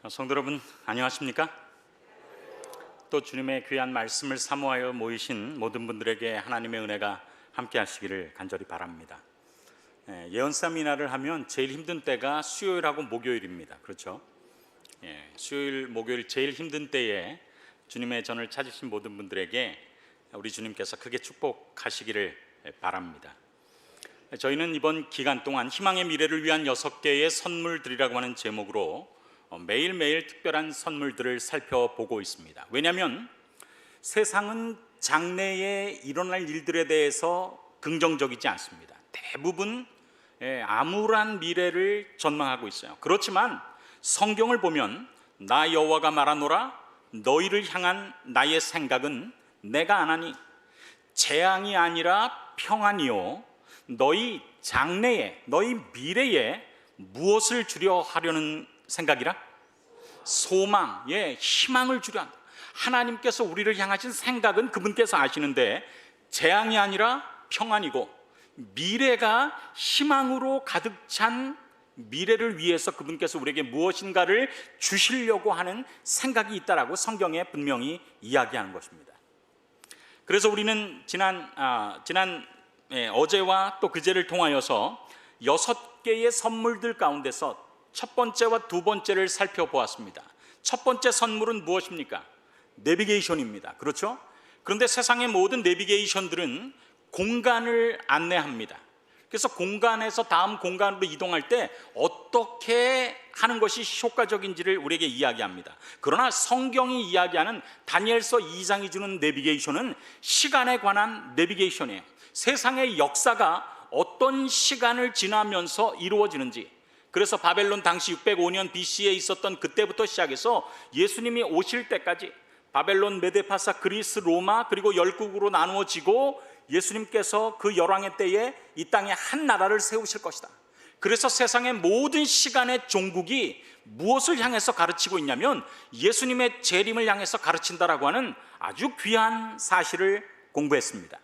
성도 여러분, 안녕하십니까? 또 주님의 귀한 말씀을 사모하여 모이신 모든 분들에게 하나님의 은혜가 함께 하시기를 간절히 바랍니다. 예언쌈 이날을 하면 제일 힘든 때가 수요일하고 목요일입니다. 그렇죠? 수요일, 목요일 제일 힘든 때에 주님의 전을 찾으신 모든 분들에게 우리 주님께서 크게 축복하시기를 바랍니다. 저희는 이번 기간 동안 희망의 미래를 위한 6개의 선물들이라고 하는 제목으로 매일매일 특별한 선물들을 살펴보고 있습니다. 왜냐하면 세상은 장래에 일어날 일들에 대해서 긍정적이지 않습니다. 대부분 암울한 미래를 전망하고 있어요. 그렇지만 성경을 보면 나 여호와가 말하노라 너희를 향한 나의 생각은 내가 안 하니 재앙이 아니라 평안이요 너희 장래에 너희 미래에 무엇을 주려 하려는 생각이라? 소망, 희망을 주려 한다. 하나님께서 우리를 향하신 생각은 그분께서 아시는데 재앙이 아니라 평안이고 미래가 희망으로 가득 찬 미래를 위해서 그분께서 우리에게 무엇인가를 주시려고 하는 생각이 있다라고 성경에 분명히 이야기하는 것입니다. 그래서 우리는 어제와 또 그제를 통하여서 6개의 선물들 가운데서 첫 번째와 두 번째를 살펴보았습니다. 첫 번째 선물은 무엇입니까? 내비게이션입니다. 그렇죠? 그런데 세상의 모든 내비게이션들은 공간을 안내합니다. 그래서 공간에서 다음 공간으로 이동할 때 어떻게 하는 것이 효과적인지를 우리에게 이야기합니다. 그러나 성경이 이야기하는 다니엘서 2장이 주는 내비게이션은 시간에 관한 내비게이션이에요. 세상의 역사가 어떤 시간을 지나면서 이루어지는지, 그래서 바벨론 당시 605년 BC에 있었던 그때부터 시작해서 예수님이 오실 때까지 바벨론, 메데파사, 그리스, 로마 그리고 열국으로 나누어지고 예수님께서 그 열왕의 때에 이 땅에 한 나라를 세우실 것이다. 그래서 세상의 모든 시간의 종국이 무엇을 향해서 가르치고 있냐면 예수님의 재림을 향해서 가르친다라고 하는 아주 귀한 사실을 공부했습니다.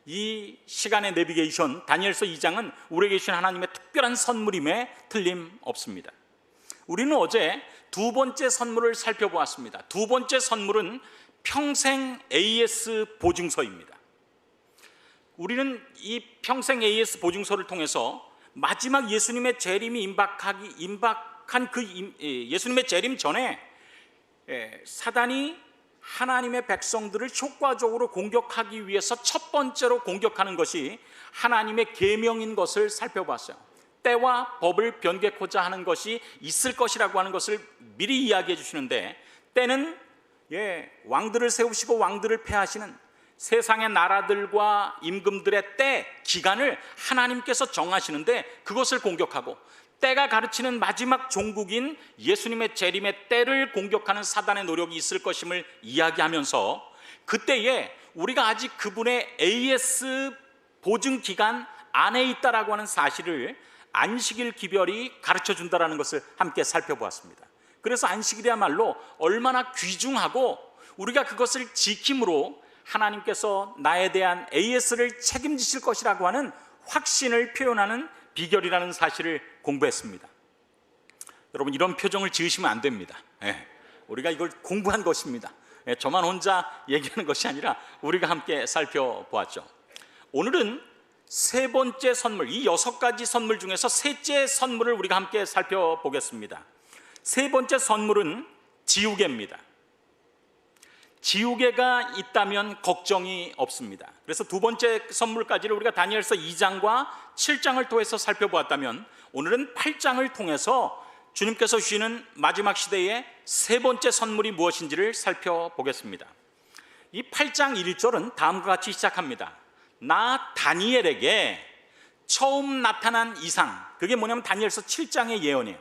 이 시간의 내비게이션 다니엘서 2장은 우리에게 주신 하나님의 특별한 선물임에 틀림없습니다. 우리는 어제 두 번째 선물을 살펴보았습니다. 두 번째 선물은 평생 AS 보증서입니다. 우리는 이 평생 AS 보증서를 통해서 마지막 예수님의 재림이 임박한 예수님의 재림 전에 사단이 하나님의 백성들을 효과적으로 공격하기 위해서 첫 번째로 공격하는 것이 하나님의 계명인 것을 살펴봤어요. 때와 법을 변개코자 하는 것이 있을 것이라고 하는 것을 미리 이야기해 주시는데, 때는 왕들을 세우시고 왕들을 폐하시는 세상의 나라들과 임금들의 때, 기간을 하나님께서 정하시는데 그것을 공격하고, 때가 가르치는 마지막 종국인 예수님의 재림의 때를 공격하는 사단의 노력이 있을 것임을 이야기하면서 그때에 우리가 아직 그분의 AS 보증기간 안에 있다라고 하는 사실을 안식일 기별이 가르쳐준다라는 것을 함께 살펴보았습니다. 그래서 안식일이야말로 얼마나 귀중하고 우리가 그것을 지킴으로 하나님께서 나에 대한 AS를 책임지실 것이라고 하는 확신을 표현하는 비결이라는 사실을 공부했습니다. 여러분, 이런 표정을 지으시면 안 됩니다. 우리가 이걸 공부한 것입니다. 저만 혼자 얘기하는 것이 아니라 우리가 함께 살펴보았죠. 오늘은 세 번째 선물, 이 6가지 선물 중에서 셋째 선물을 우리가 함께 살펴보겠습니다. 세 번째 선물은 지우개입니다. 지우개가 있다면 걱정이 없습니다. 그래서 두 번째 선물까지를 우리가 다니엘서 2장과 7장을 통해서 살펴보았다면 오늘은 8장을 통해서 주님께서 주시는 마지막 시대의 세 번째 선물이 무엇인지를 살펴보겠습니다. 이 8장 1절은 다음과 같이 시작합니다. 나 다니엘에게 처음 나타난 이상, 그게 뭐냐면 다니엘서 7장의 예언이에요.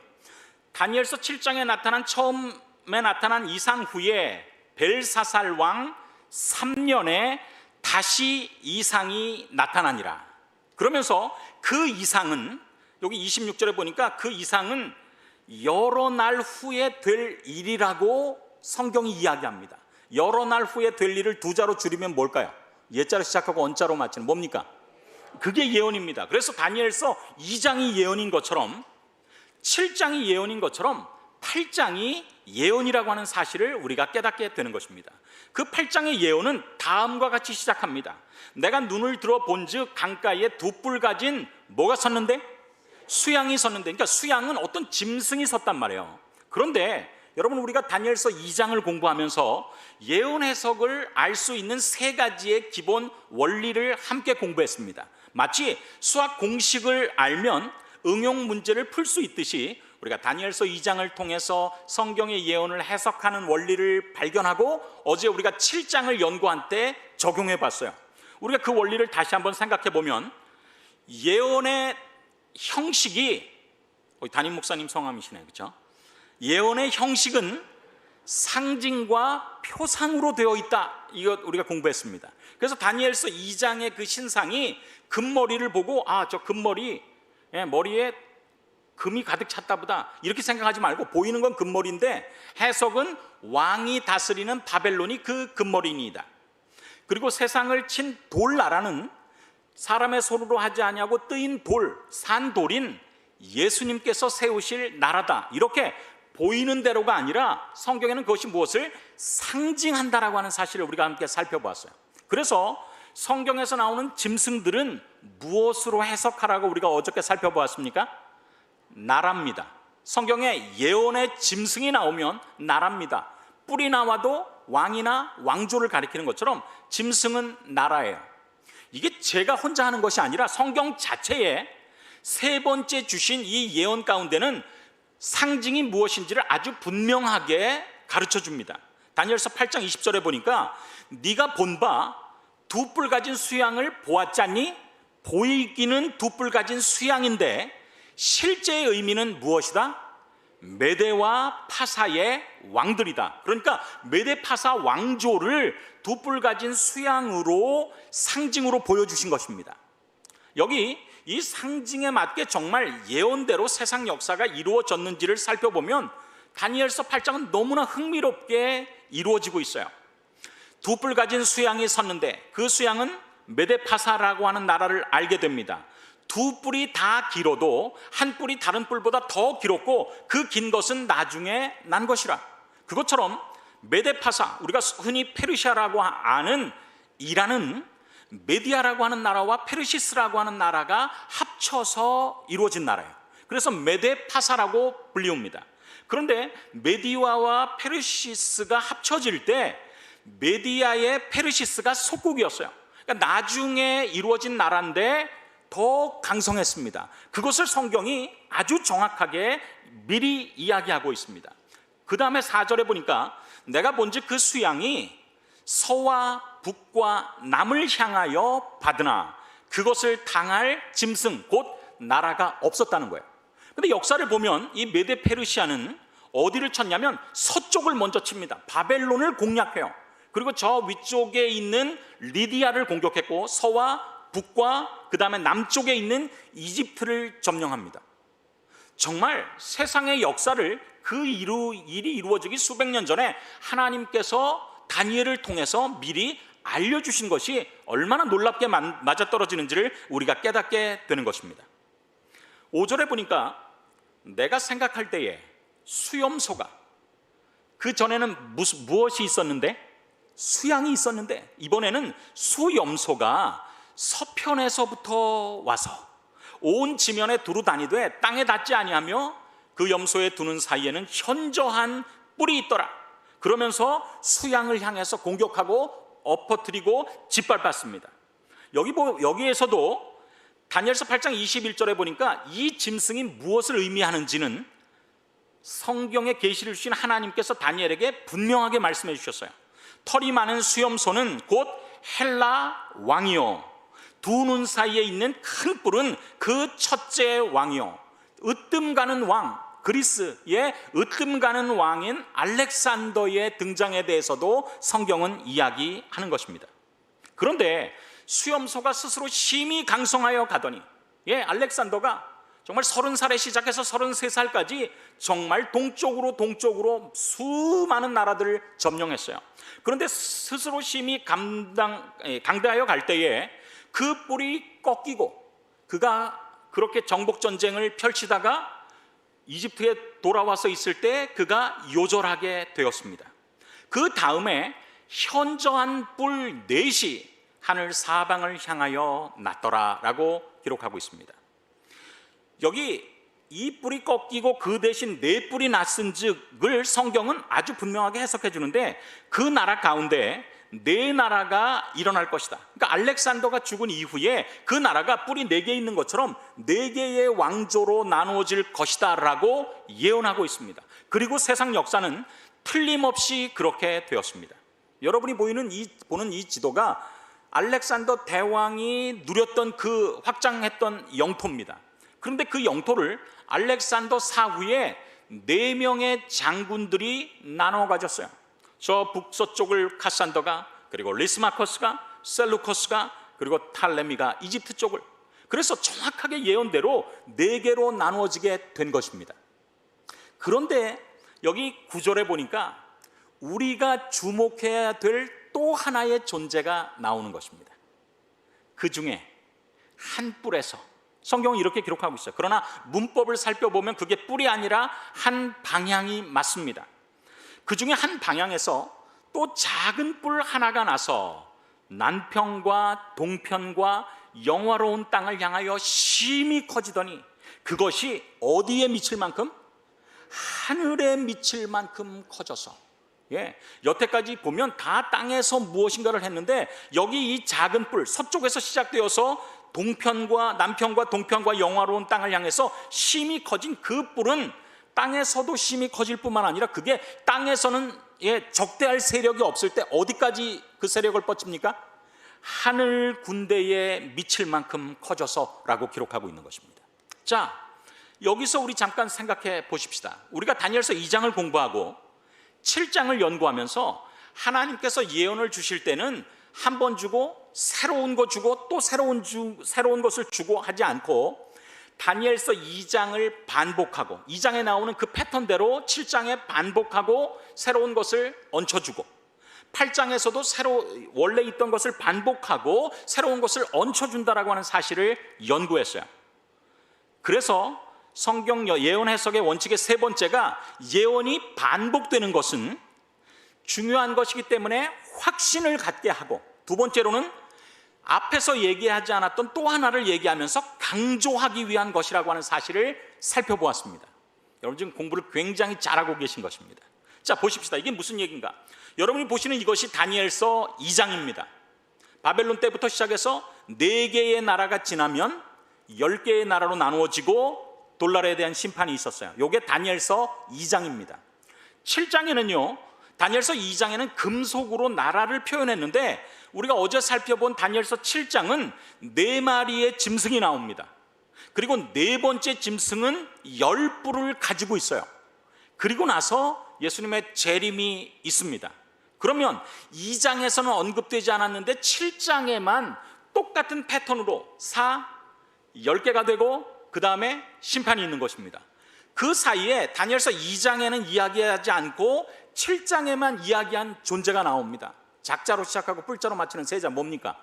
다니엘서 7장에 처음에 나타난 이상 후에 벨사살 왕 3년에 다시 이상이 나타나니라. 그러면서 그 이상은, 여기 26절에 보니까 그 이상은 여러 날 후에 될 일이라고 성경이 이야기합니다. 여러 날 후에 될 일을 두 자로 줄이면 뭘까요? 예자로 시작하고 언자로 마치는 뭡니까? 그게 예언입니다. 그래서 다니엘서 2장이 예언인 것처럼 7장이 예언인 것처럼 8장이 예언이라고 하는 사실을 우리가 깨닫게 되는 것입니다. 그 8장의 예언은 다음과 같이 시작합니다. 내가 눈을 들어 본즉 강가에 두 뿔 가진 뭐가 섰는데? 수양이 섰는데, 그러니까 수양은 어떤 짐승이 섰단 말이에요. 그런데 여러분, 우리가 다니엘서 2장을 공부하면서 예언 해석을 알 수 있는 세 가지의 기본 원리를 함께 공부했습니다. 마치 수학 공식을 알면 응용 문제를 풀 수 있듯이 우리가 다니엘서 2장을 통해서 성경의 예언을 해석하는 원리를 발견하고 어제 우리가 7장을 연구한 때 적용해 봤어요. 우리가 그 원리를 다시 한번 생각해 보면 예언의 형식이, 담임 목사님 성함이시네요, 그렇죠? 예언의 형식은 상징과 표상으로 되어 있다. 이거 우리가 공부했습니다. 그래서 다니엘서 2장의 그 신상이 금머리를 보고 저 금머리, 머리에 금이 가득 찼다 보다 이렇게 생각하지 말고 보이는 건 금머리인데 해석은 왕이 다스리는 바벨론이 그 금머리니이다. 그리고 세상을 친 돌나라는 사람의 손으로 하지 아니하고 뜨인 돌, 산돌인 예수님께서 세우실 나라다. 이렇게 보이는 대로가 아니라 성경에는 그것이 무엇을 상징한다라고 하는 사실을 우리가 함께 살펴보았어요. 그래서 성경에서 나오는 짐승들은 무엇으로 해석하라고 우리가 어저께 살펴보았습니까? 나라입니다. 성경에 예언의 짐승이 나오면 나라입니다. 뿔이 나와도 왕이나 왕조를 가리키는 것처럼 짐승은 나라예요. 이게 제가 혼자 하는 것이 아니라 성경 자체에 세 번째 주신 이 예언 가운데는 상징이 무엇인지를 아주 분명하게 가르쳐 줍니다. 다니엘서 8장 20절에 보니까 네가 본 바 두 뿔 가진 수양을 보았잖니? 보이기는 두 뿔 가진 수양인데 실제의 의미는 무엇이다? 메대와 파사의 왕들이다. 그러니까 메대 파사 왕조를 두 뿔 가진 수양으로 상징으로 보여주신 것입니다. 여기 이 상징에 맞게 정말 예언대로 세상 역사가 이루어졌는지를 살펴보면 다니엘서 8장은 너무나 흥미롭게 이루어지고 있어요. 두 뿔 가진 수양이 섰는데 그 수양은 메데파사라고 하는 나라를 알게 됩니다. 두 뿔이 다 길어도 한 뿔이 다른 뿔보다 더 길었고 그 긴 것은 나중에 난 것이라. 그것처럼 메데파사, 우리가 흔히 페르시아라고 아는 이란은 메디아라고 하는 나라와 페르시스라고 하는 나라가 합쳐서 이루어진 나라예요. 그래서 메데파사라고 불리웁니다. 그런데 메디아와 페르시스가 합쳐질 때 메디아의 페르시스가 속국이었어요. 그러니까 나중에 이루어진 나라인데 더 강성했습니다. 그것을 성경이 아주 정확하게 미리 이야기하고 있습니다. 그 다음에 4절에 보니까 내가 본즉 그 수양이 서와 북과 남을 향하여 받으나 그것을 당할 짐승 곧 나라가 없었다는 거예요. 그런데 역사를 보면 이 메데 페르시아는 어디를 쳤냐면 서쪽을 먼저 칩니다. 바벨론을 공략해요. 그리고 저 위쪽에 있는 리디아를 공격했고 서와 북과 그 다음에 남쪽에 있는 이집트를 점령합니다. 정말 세상의 역사를 그 일이 이루어지기 수백 년 전에 하나님께서 다니엘을 통해서 미리 알려주신 것이 얼마나 놀랍게 맞아떨어지는지를 우리가 깨닫게 되는 것입니다. 5절에 보니까 내가 생각할 때에 수염소가, 그 전에는 무엇이 있었는데? 수양이 있었는데 이번에는 수염소가 서편에서부터 와서 온 지면에 두루 다니되 땅에 닿지 아니하며 그 염소의 두는 사이에는 현저한 뿔이 있더라. 그러면서 수양을 향해서 공격하고 엎어뜨리고 짓밟았습니다. 여기에서도 다니엘서 8장 21절에 보니까 이 짐승이 무엇을 의미하는지는 성경에 계시를 주신 하나님께서 다니엘에게 분명하게 말씀해 주셨어요. 털이 많은 수염소는 곧 헬라 왕이요 두 눈 사이에 있는 큰 뿔은 그 첫째 왕이요 으뜸 가는 왕, 그리스의 으뜸 가는 왕인 알렉산더의 등장에 대해서도 성경은 이야기하는 것입니다. 그런데 수염소가 스스로 심히 강성하여 가더니 알렉산더가 정말 30살에 시작해서 33살까지 정말 동쪽으로 수많은 나라들을 점령했어요. 그런데 스스로 심히 강대하여 갈 때에 그 뿔이 꺾이고 그가 그렇게 정복 전쟁을 펼치다가 이집트에 돌아와서 있을 때 그가 요절하게 되었습니다. 그 다음에 현저한 뿔 넷이 하늘 사방을 향하여 났더라라고 기록하고 있습니다. 여기 이 뿔이 꺾이고 그 대신 네 뿔이 났은즉을 성경은 아주 분명하게 해석해 주는데, 그 나라 가운데 네 나라가 일어날 것이다. 그러니까 알렉산더가 죽은 이후에 그 나라가 뿔이 네 개 있는 것처럼 네 개의 왕조로 나누어질 것이다 라고 예언하고 있습니다. 그리고 세상 역사는 틀림없이 그렇게 되었습니다. 여러분이 보는 이 지도가 알렉산더 대왕이 누렸던 그 확장했던 영토입니다. 그런데 그 영토를 알렉산더 사후에 4명의 장군들이 나눠 가졌어요. 저 북서쪽을 카산더가, 그리고 리스마커스가, 셀루커스가, 그리고 탈레미가 이집트 쪽을, 그래서 정확하게 예언대로 4개로 나누어지게 된 것입니다. 그런데 여기 9절에 보니까 우리가 주목해야 될 또 하나의 존재가 나오는 것입니다. 그 중에 한 뿔에서, 성경은 이렇게 기록하고 있어요. 그러나 문법을 살펴보면 그게 뿔이 아니라 한 방향이 맞습니다. 그 중에 한 방향에서 또 작은 뿔 하나가 나서 남편과 동편과 영화로운 땅을 향하여 심히 커지더니 그것이 어디에 미칠 만큼? 하늘에 미칠 만큼 커져서, 여태까지 보면 다 땅에서 무엇인가를 했는데 여기 이 작은 뿔, 서쪽에서 시작되어서 남편과 동편과 영화로운 땅을 향해서 심히 커진 그 뿔은 땅에서도 심히 커질 뿐만 아니라 그게 땅에서는 적대할 세력이 없을 때 어디까지 그 세력을 뻗칩니까? 하늘 군대에 미칠 만큼 커져서 라고 기록하고 있는 것입니다. 자, 여기서 우리 잠깐 생각해 보십시다. 우리가 다니엘서 2장을 공부하고 7장을 연구하면서 하나님께서 예언을 주실 때는 한 번 주고 새로운 거 주고 또 새로운 것을 주고 하지 않고 다니엘서 2장을 반복하고 2장에 나오는 그 패턴대로 7장에 반복하고 새로운 것을 얹혀주고 8장에서도 원래 있던 것을 반복하고 새로운 것을 얹혀준다라고 하는 사실을 연구했어요. 그래서 성경 예언 해석의 원칙의 세 번째가, 예언이 반복되는 것은 중요한 것이기 때문에 확신을 갖게 하고, 두 번째로는 앞에서 얘기하지 않았던 또 하나를 얘기하면서 강조하기 위한 것이라고 하는 사실을 살펴보았습니다. 여러분 지금 공부를 굉장히 잘하고 계신 것입니다. 자, 보십시다. 이게 무슨 얘기인가? 여러분이 보시는 이것이 다니엘서 2장입니다. 바벨론 때부터 시작해서 4개의 나라가 지나면 10개의 나라로 나누어지고 돌나라에 대한 심판이 있었어요. 이게 다니엘서 2장입니다. 7장에는요, 다니엘서 2장에는 금속으로 나라를 표현했는데 우리가 어제 살펴본 다니엘서 7장은 4마리의 짐승이 나옵니다. 그리고 4번째 짐승은 10뿔을 가지고 있어요. 그리고 나서 예수님의 재림이 있습니다. 그러면 2장에서는 언급되지 않았는데 7장에만 똑같은 패턴으로 10개가 되고 그 다음에 심판이 있는 것입니다. 그 사이에 다니엘서 2장에는 이야기하지 않고 7장에만 이야기한 존재가 나옵니다. 작자로 시작하고 뿔자로 마치는 세자, 뭡니까?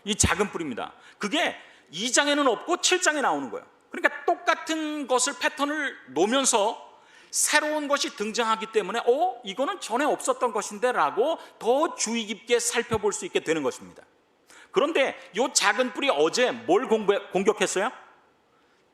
이 작은 뿔입니다. 그게 2장에는 없고 7장에 나오는 거예요. 그러니까 똑같은 것을 패턴을 놓으면서 새로운 것이 등장하기 때문에 이거는 전에 없었던 것인데 라고 더 주의 깊게 살펴볼 수 있게 되는 것입니다. 그런데 이 작은 뿔이 어제 뭘 공격했어요?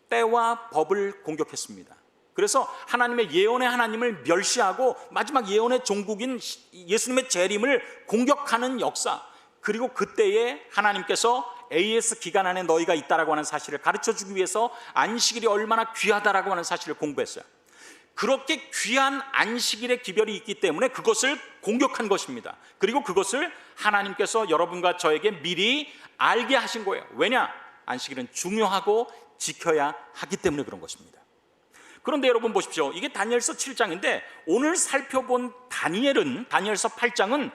때와 법을 공격했습니다. 그래서 하나님의 예언의 하나님을 멸시하고 마지막 예언의 종국인 예수님의 재림을 공격하는 역사, 그리고 그때에 하나님께서 AS 기간 안에 너희가 있다라고 하는 사실을 가르쳐주기 위해서 안식일이 얼마나 귀하다라고 하는 사실을 공부했어요. 그렇게 귀한 안식일의 기별이 있기 때문에 그것을 공격한 것입니다. 그리고 그것을 하나님께서 여러분과 저에게 미리 알게 하신 거예요. 왜냐? 안식일은 중요하고 지켜야 하기 때문에 그런 것입니다. 그런데 여러분 보십시오. 이게 다니엘서 7장인데 오늘 살펴본 다니엘서 8장은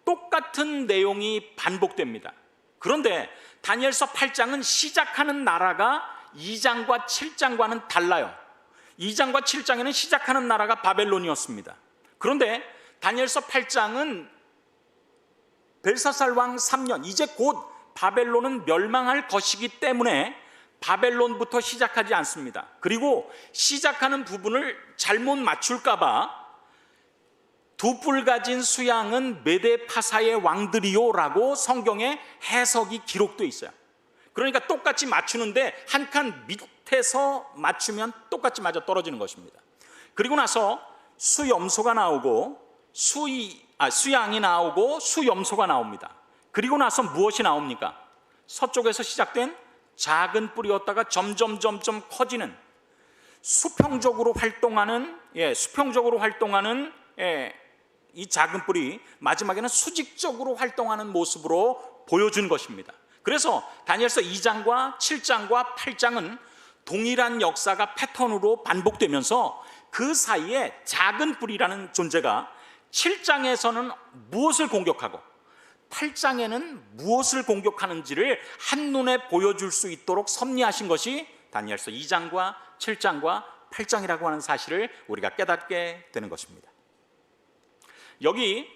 똑같은 내용이 반복됩니다. 그런데 다니엘서 8장은 시작하는 나라가 2장과 7장과는 달라요. 2장과 7장에는 시작하는 나라가 바벨론이었습니다. 그런데 다니엘서 8장은 벨사살 왕 3년, 이제 곧 바벨론은 멸망할 것이기 때문에 바벨론부터 시작하지 않습니다. 그리고 시작하는 부분을 잘못 맞출까 봐 두 뿔 가진 수양은 메데파사의 왕들이요라고 성경에 해석이 기록돼 있어요. 그러니까 똑같이 맞추는데 한 칸 밑에서 맞추면 똑같이 맞아 떨어지는 것입니다. 그리고 나서 수염소가 나오고 수양이 나오고 수염소가 나옵니다. 그리고 나서 무엇이 나옵니까? 서쪽에서 시작된 작은 뿔이었다가 점점 커지는 수평적으로 활동하는 이 작은 뿔이 마지막에는 수직적으로 활동하는 모습으로 보여준 것입니다. 그래서 다니엘서 2장과 7장과 8장은 동일한 역사가 패턴으로 반복되면서 그 사이에 작은 뿔이라는 존재가 7장에서는 무엇을 공격하고 8장에는 무엇을 공격하는지를 한눈에 보여줄 수 있도록 섭리하신 것이 다니엘서 2장과 7장과 8장이라고 하는 사실을 우리가 깨닫게 되는 것입니다. 여기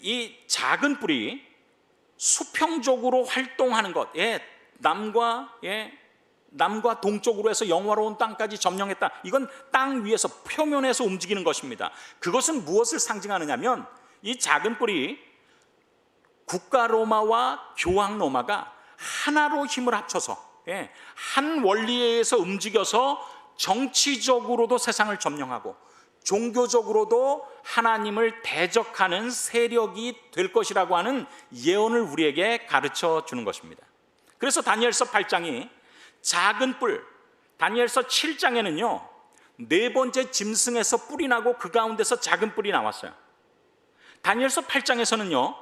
이 작은 뿔이 수평적으로 활동하는 것, 남과 동쪽으로 해서 영화로운 땅까지 점령했다. 이건 땅 위에서 표면에서 움직이는 것입니다. 그것은 무엇을 상징하느냐면 이 작은 뿔이 국가 로마와 교황 로마가 하나로 힘을 합쳐서 한 원리에 의해서 움직여서 정치적으로도 세상을 점령하고 종교적으로도 하나님을 대적하는 세력이 될 것이라고 하는 예언을 우리에게 가르쳐 주는 것입니다. 그래서 다니엘서 8장이 작은 뿔, 다니엘서 7장에는요 네 번째 짐승에서 뿔이 나고 그 가운데서 작은 뿔이 나왔어요. 다니엘서 8장에서는요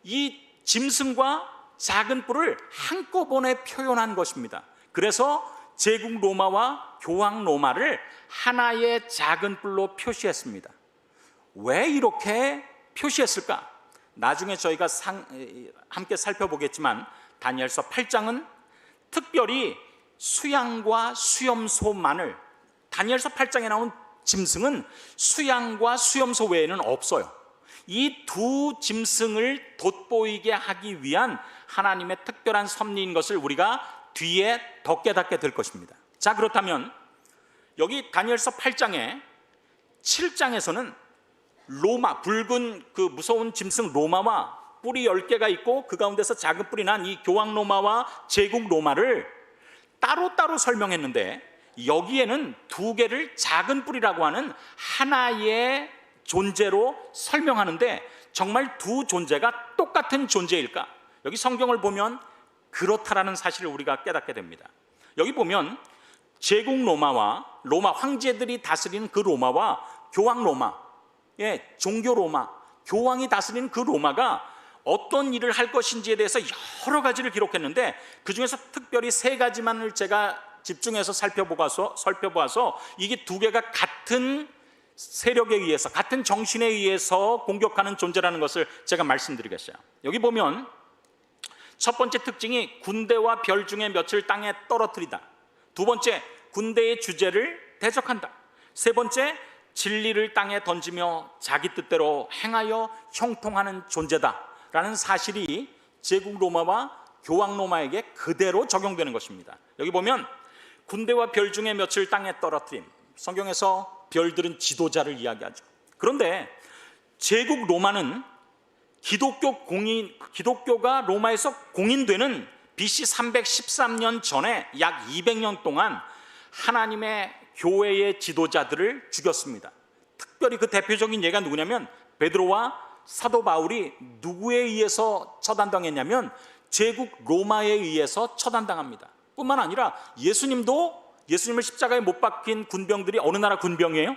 이 짐승과 작은 뿔을 한꺼번에 표현한 것입니다. 그래서 제국 로마와 교황 로마를 하나의 작은 뿔로 표시했습니다. 왜 이렇게 표시했을까? 나중에 저희가 함께 살펴보겠지만 다니엘서 8장은 특별히 수양과 수염소만을, 다니엘서 8장에 나온 짐승은 수양과 수염소 외에는 없어요. 이 두 짐승을 돋보이게 하기 위한 하나님의 특별한 섭리인 것을 우리가 뒤에 더 깨닫게 될 것입니다. 자, 그렇다면 여기 다니엘서 8장에 7장에서는 로마, 붉은 그 무서운 짐승 로마와 뿔이 10개가 있고 그 가운데서 작은 뿔이 난 이 교황 로마와 제국 로마를 따로따로 설명했는데 여기에는 두 개를 작은 뿔이라고 하는 하나의 존재로 설명하는데 정말 두 존재가 똑같은 존재일까? 여기 성경을 보면 그렇다라는 사실을 우리가 깨닫게 됩니다. 여기 보면 제국 로마와 로마 황제들이 다스리는 그 로마와 교황 로마, 종교 로마, 교황이 다스리는 그 로마가 어떤 일을 할 것인지에 대해서 여러 가지를 기록했는데 그 중에서 특별히 세 가지만을 제가 집중해서 살펴보아서 이게 두 개가 같은 세력에 의해서, 같은 정신에 의해서 공격하는 존재라는 것을 제가 말씀드리겠어요. 여기 보면 첫 번째 특징이 군대와 별 중에 몇을 땅에 떨어뜨리다. 두 번째, 군대의 주제를 대적한다. 세 번째, 진리를 땅에 던지며 자기 뜻대로 행하여 형통하는 존재다라는 사실이 제국 로마와 교황 로마에게 그대로 적용되는 것입니다. 여기 보면 군대와 별 중에 몇을 땅에 떨어뜨림. 성경에서 별들은 지도자를 이야기하죠. 그런데 제국 로마는 기독교가 로마에서 공인되는 BC 313년 전에 약 200년 동안 하나님의 교회의 지도자들을 죽였습니다. 특별히 그 대표적인 예가 누구냐면 베드로와 사도 바울이 누구에 의해서 처단당했냐면 제국 로마에 의해서 처단당합니다. 뿐만 아니라 예수님을 십자가에 못 박힌 군병들이 어느 나라 군병이에요?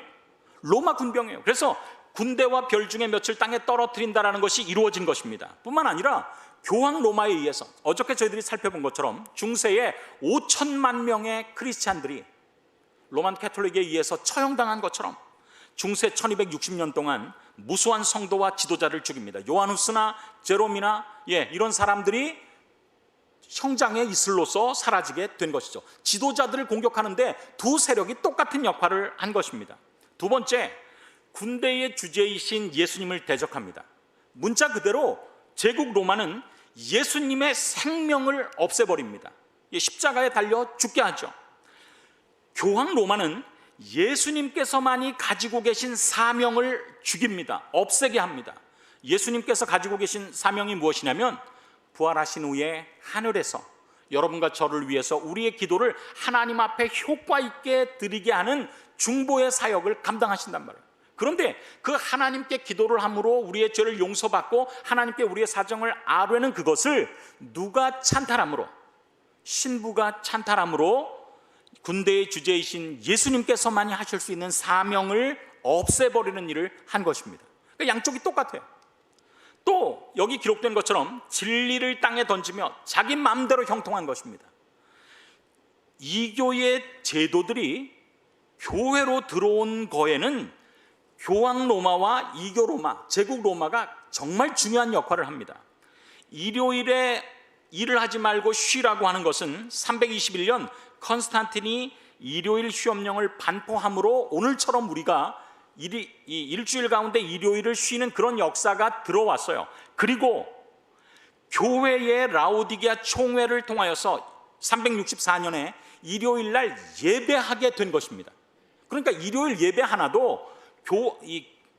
로마 군병이에요. 그래서 군대와 별 중에 몇을 땅에 떨어뜨린다라는 것이 이루어진 것입니다. 뿐만 아니라 교황 로마에 의해서 어저께 저희들이 살펴본 것처럼 중세에 5천만 명의 크리스찬들이 로만 캐톨릭에 의해서 처형당한 것처럼 중세 1260년 동안 무수한 성도와 지도자를 죽입니다. 요하누스나 제롬이나 이런 사람들이 형장에 있을로써 사라지게 된 것이죠. 지도자들을 공격하는데 두 세력이 똑같은 역할을 한 것입니다. 두 번째, 군대의 주제이신 예수님을 대적합니다. 문자 그대로 제국 로마는 예수님의 생명을 없애버립니다. 십자가에 달려 죽게 하죠. 교황 로마는 예수님께서만이 가지고 계신 사명을 죽입니다. 없애게 합니다. 예수님께서 가지고 계신 사명이 무엇이냐면 부활하신 후에 하늘에서 여러분과 저를 위해서 우리의 기도를 하나님 앞에 효과 있게 드리게 하는 중보의 사역을 감당하신단 말이에요. 그런데 그 하나님께 기도를 함으로 우리의 죄를 용서받고 하나님께 우리의 사정을 아뢰는 그것을 누가 찬탈함으로, 신부가 찬탈함으로 군대의 주제이신 예수님께서만이 하실 수 있는 사명을 없애버리는 일을 한 것입니다. 그러니까 양쪽이 똑같아요. 또 여기 기록된 것처럼 진리를 땅에 던지며 자기 마음대로 형통한 것입니다. 이교의 제도들이 교회로 들어온 거에는 교황 로마와 이교 로마, 제국 로마가 정말 중요한 역할을 합니다. 일요일에 일을 하지 말고 쉬라고 하는 것은 321년 컨스탄틴이 일요일 휴업령을 반포함으로 오늘처럼 우리가 일주일 가운데 일요일을 쉬는 그런 역사가 들어왔어요. 그리고 교회의 라오디게아 총회를 통하여서 364년에 일요일 날 예배하게 된 것입니다. 그러니까 일요일 예배 하나도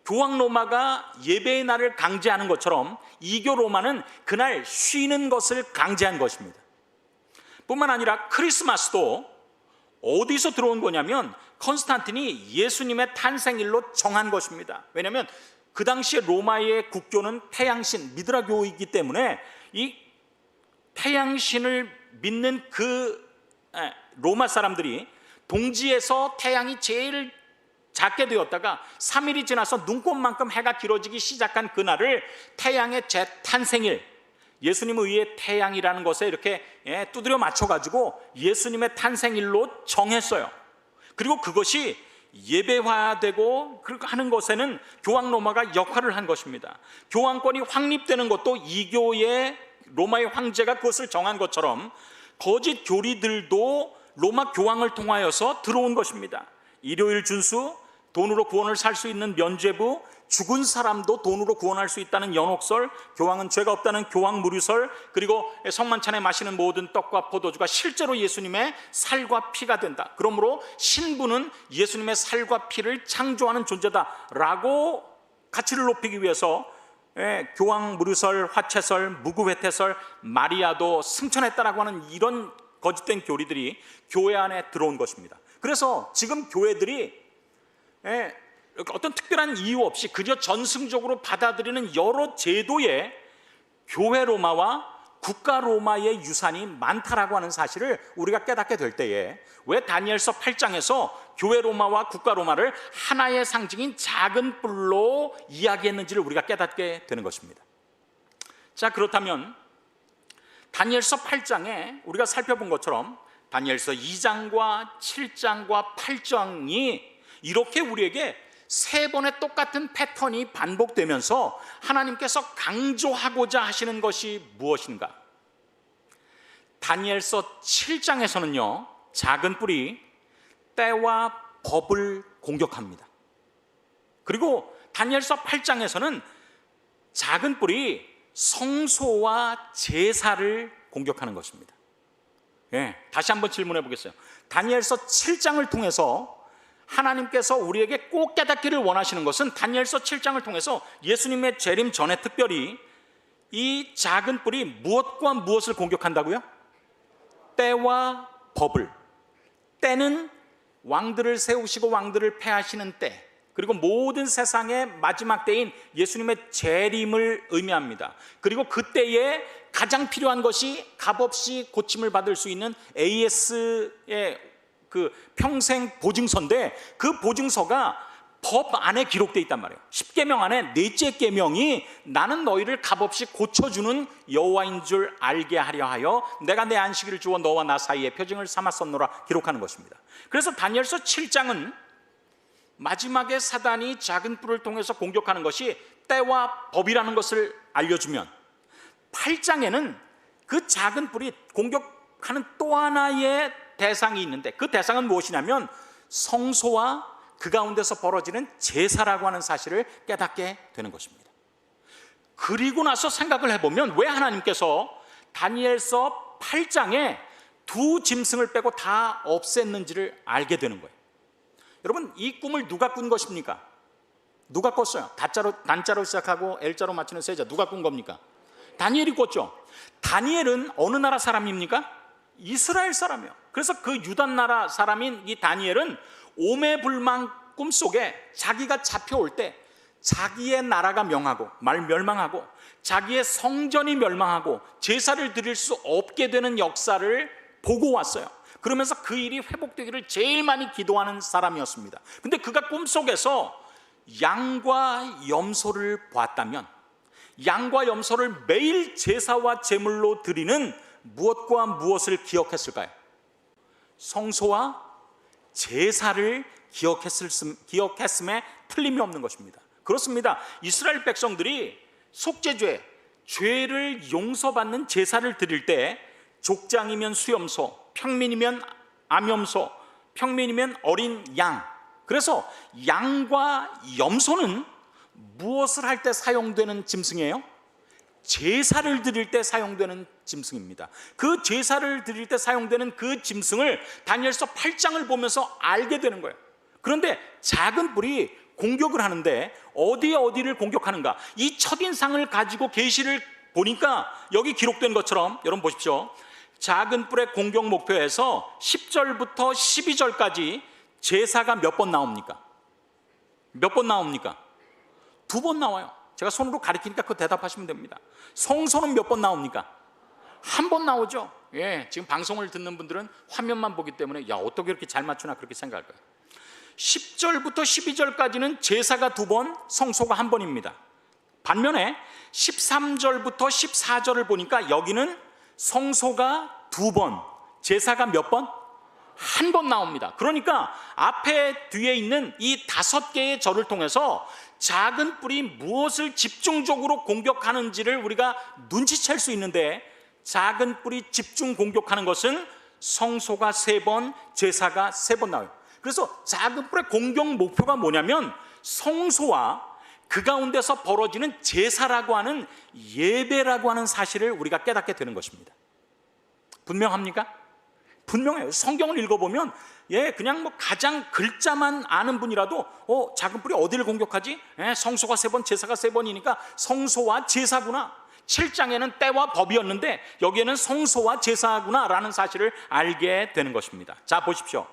교황 로마가 예배의 날을 강제하는 것처럼 이교 로마는 그날 쉬는 것을 강제한 것입니다. 뿐만 아니라 크리스마스도 어디서 들어온 거냐면 컨스탄틴이 예수님의 탄생일로 정한 것입니다. 왜냐하면 그 당시에 로마의 국교는 태양신 미드라 교이기 때문에 이 태양신을 믿는 그 로마 사람들이 동지에서 태양이 제일 작게 되었다가 3일이 지나서 눈곱만큼 해가 길어지기 시작한 그날을 태양의 재탄생일, 예수님의 의의 태양이라는 것에 이렇게 두드려 맞춰가지고 예수님의 탄생일로 정했어요. 그리고 그것이 예배화되고 그렇게 하는 것에는 교황 로마가 역할을 한 것입니다. 교황권이 확립되는 것도 이교의 로마의 황제가 그것을 정한 것처럼 거짓 교리들도 로마 교황을 통하여서 들어온 것입니다. 일요일 준수, 돈으로 구원을 살 수 있는 면죄부, 죽은 사람도 돈으로 구원할 수 있다는 연옥설, 교황은 죄가 없다는 교황 무류설, 그리고 성만찬에 마시는 모든 떡과 포도주가 실제로 예수님의 살과 피가 된다. 그러므로 신부는 예수님의 살과 피를 창조하는 존재다라고 가치를 높이기 위해서 교황 무류설, 화채설, 무구회태설, 마리아도 승천했다라고 하는 이런 거짓된 교리들이 교회 안에 들어온 것입니다. 그래서 지금 교회들이 어떤 특별한 이유 없이 그저 전승적으로 받아들이는 여러 제도의 교회 로마와 국가 로마의 유산이 많다라고 하는 사실을 우리가 깨닫게 될 때에 왜 다니엘서 8장에서 교회 로마와 국가 로마를 하나의 상징인 작은 뿔로 이야기했는지를 우리가 깨닫게 되는 것입니다. 자, 그렇다면 다니엘서 8장에 우리가 살펴본 것처럼 다니엘서 2장과 7장과 8장이 이렇게 우리에게 세 번의 똑같은 패턴이 반복되면서 하나님께서 강조하고자 하시는 것이 무엇인가? 다니엘서 7장에서는요, 작은 뿔이 때와 법을 공격합니다. 그리고 다니엘서 8장에서는 작은 뿔이 성소와 제사를 공격하는 것입니다. 다시 한번 질문해 보겠어요. 다니엘서 7장을 통해서 하나님께서 우리에게 꼭 깨닫기를 원하시는 것은 다니엘서 7장을 통해서 예수님의 재림 전에 특별히 이 작은 뿔이 무엇과 무엇을 공격한다고요? 때와 법을. 때는 왕들을 세우시고 왕들을 패하시는 때, 그리고 모든 세상의 마지막 때인 예수님의 재림을 의미합니다. 그리고 그때에 가장 필요한 것이 값없이 고침을 받을 수 있는 AS의 그 평생 보증서인데 그 보증서가 법 안에 기록되어 있단 말이에요. 10계명 안에 넷째 계명이 나는 너희를 값없이 고쳐주는 여호와인 줄 알게 하려 하여 내가 내 안식일을 주어 너와 나 사이에 표징을 삼았었노라 기록하는 것입니다. 그래서 다니엘서 7장은 마지막에 사단이 작은 뿔을 통해서 공격하는 것이 때와 법이라는 것을 알려주면 8장에는 그 작은 뿔이 공격하는 또 하나의 대상이 있는데 그 대상은 무엇이냐면 성소와 그 가운데서 벌어지는 제사라고 하는 사실을 깨닫게 되는 것입니다. 그리고 나서 생각을 해보면 왜 하나님께서 다니엘서 8장에 두 짐승을 빼고 다 없앴는지를 알게 되는 거예요. 여러분, 이 꿈을 누가 꾼 것입니까? 누가 꿨어요? 단자로 시작하고 L자로 마치는 세자, 누가 꾼 겁니까? 다니엘이 꿨죠. 다니엘은 어느 나라 사람입니까? 이스라엘 사람이에요. 그래서 그 유다 나라 사람인 이 다니엘은 오매불망 꿈속에 자기가 잡혀올 때 자기의 나라가 멸망하고 자기의 성전이 멸망하고 제사를 드릴 수 없게 되는 역사를 보고 왔어요. 그러면서 그 일이 회복되기를 제일 많이 기도하는 사람이었습니다. 근데 그가 꿈속에서 양과 염소를 보았다면, 양과 염소를 매일 제사와 제물로 드리는 무엇과 무엇을 기억했을까요? 성소와 제사를 기억했음에 틀림이 없는 것입니다. 그렇습니다. 이스라엘 백성들이 속죄죄, 죄를 용서받는 제사를 드릴 때 족장이면 수염소, 평민이면 암염소, 평민이면 어린 양, 그래서 양과 염소는 무엇을 할 때 사용되는 짐승이에요? 제사를 드릴 때 사용되는 짐승입니다. 그 제사를 드릴 때 사용되는 그 짐승을 다니엘서 8장을 보면서 알게 되는 거예요. 그런데 작은 뿔이 공격을 하는데 어디를 공격하는가? 이 첫인상을 가지고 계시를 보니까 여기 기록된 것처럼, 여러분 보십시오. 작은 뿔의 공격 목표에서 10절부터 12절까지 제사가 몇 번 나옵니까? 몇 번 나옵니까? 2번 나와요. 제가 손으로 가리키니까 그거 대답하시면 됩니다. 성소는 몇 번 나옵니까? 1번 나오죠. 예, 지금 방송을 듣는 분들은 화면만 보기 때문에 야, 어떻게 이렇게 잘 맞추나 그렇게 생각할 거예요. 10절부터 12절까지는 제사가 2번, 성소가 1번입니다. 반면에 13절부터 14절을 보니까 여기는 성소가 2번, 제사가 몇 번? 1번 나옵니다. 그러니까 앞에 뒤에 있는 이 5개의 절을 통해서 작은 뿔이 무엇을 집중적으로 공격하는지를 우리가 눈치챌 수 있는데, 작은 뿔이 집중 공격하는 것은 성소가 3번, 제사가 3번 나와요. 그래서 작은 뿔의 공격 목표가 뭐냐면 성소와 그 가운데서 벌어지는 제사라고 하는 예배라고 하는 사실을 우리가 깨닫게 되는 것입니다. 분명합니까? 분명해요. 성경을 읽어보면 그냥 뭐 가장 글자만 아는 분이라도 작은 뿔이 어디를 공격하지? 성소가 3번, 제사가 3번이니까 성소와 제사구나. 7장에는 때와 법이었는데 여기에는 성소와 제사구나 라는 사실을 알게 되는 것입니다. 자, 보십시오.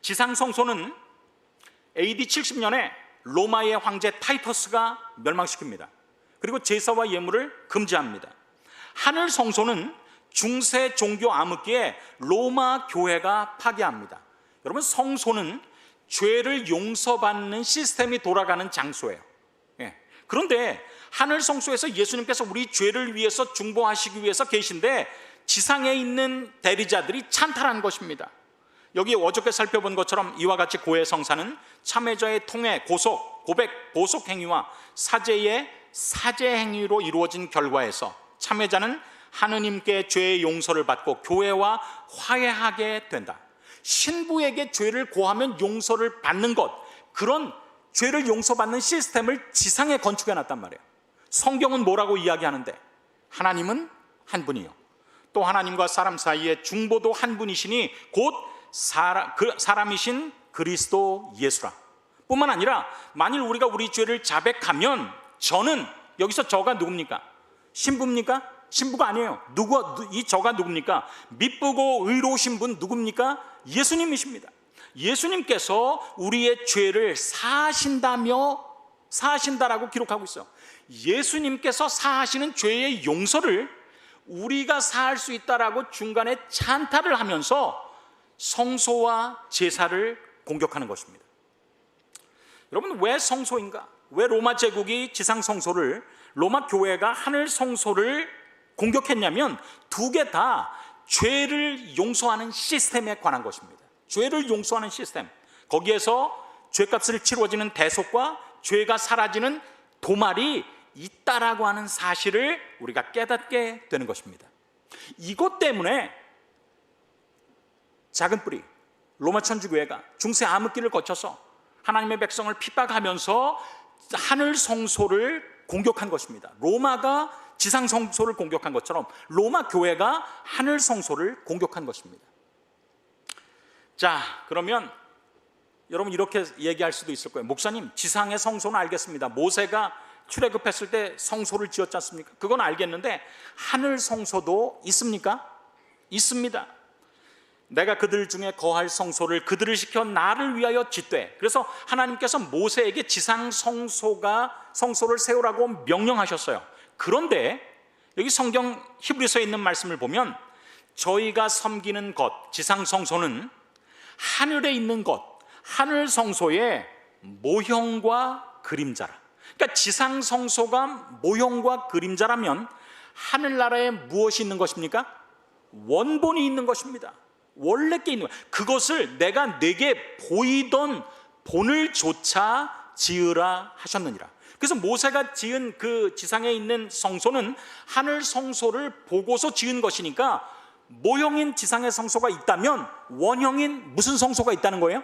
지상 성소는 AD 70년에 로마의 황제 타이터스가 멸망시킵니다. 그리고 제사와 예물을 금지합니다. 하늘 성소는 중세 종교 암흑기에 로마 교회가 파괴합니다. 여러분, 성소는 죄를 용서받는 시스템이 돌아가는 장소예요. 그런데 하늘 성소에서 예수님께서 우리 죄를 위해서 중보하시기 위해서 계신데 지상에 있는 대리자들이 찬탈한 것입니다. 여기 어저께 살펴본 것처럼 이와 같이 고해 성사는 참회자의 통해, 고백, 보석 행위와 사제의 사제 행위로 이루어진 결과에서 참회자는 하느님께 죄의 용서를 받고 교회와 화해하게 된다. 신부에게 죄를 고하면 용서를 받는 것, 그런 죄를 용서받는 시스템을 지상에 건축해 놨단 말이에요. 성경은 뭐라고 이야기하는데 하나님은 한 분이요, 또 하나님과 사람 사이에 중보도 한 분이시니 곧 사람이신 그리스도 예수라. 뿐만 아니라 만일 우리가 우리 죄를 자백하면 저는, 여기서 저가 누굽니까? 신부입니까? 신부가 아니에요. 이 저가 누굽니까? 미쁘고 의로우신 분 누굽니까? 예수님이십니다. 예수님께서 우리의 죄를 사하신다라고 기록하고 있어요. 예수님께서 사하시는 죄의 용서를 우리가 사할 수 있다라고 중간에 찬탈을 하면서 성소와 제사를 공격하는 것입니다. 여러분, 왜 성소인가? 왜 로마 제국이 지상 성소를, 로마 교회가 하늘 성소를 공격했냐면 두 개 다 죄를 용서하는 시스템에 관한 것입니다. 죄를 용서하는 시스템, 거기에서 죄값을 치러지는 대속과 죄가 사라지는 도말이 있다라고 하는 사실을 우리가 깨닫게 되는 것입니다. 이것 때문에 작은 뿔이 로마 천주교회가 중세 암흑기를 거쳐서 하나님의 백성을 핍박하면서 하늘 성소를 공격한 것입니다. 로마가 지상 성소를 공격한 것처럼 로마 교회가 하늘 성소를 공격한 것입니다. 자, 그러면 여러분 이렇게 얘기할 수도 있을 거예요. 목사님, 지상의 성소는 알겠습니다. 모세가 출애굽했을 때 성소를 지었지 않습니까? 그건 알겠는데 하늘 성소도 있습니까? 있습니다. 내가 그들 중에 거할 성소를 그들을 시켜 나를 위하여 짓되, 그래서 하나님께서 모세에게 지상 성소를 세우라고 명령하셨어요. 그런데 여기 성경 히브리서에 있는 말씀을 보면 저희가 섬기는 것, 지상 성소는 하늘에 있는 것, 하늘 성소의 모형과 그림자라. 그러니까 지상 성소가 모형과 그림자라면 하늘나라에 무엇이 있는 것입니까? 원본이 있는 것입니다. 원래 게 있는 거예요. 그것을 내가 내게 보이던 본을 조차 지으라 하셨느니라. 그래서 모세가 지은 그 지상에 있는 성소는 하늘 성소를 보고서 지은 것이니까 모형인 지상의 성소가 있다면 원형인 무슨 성소가 있다는 거예요?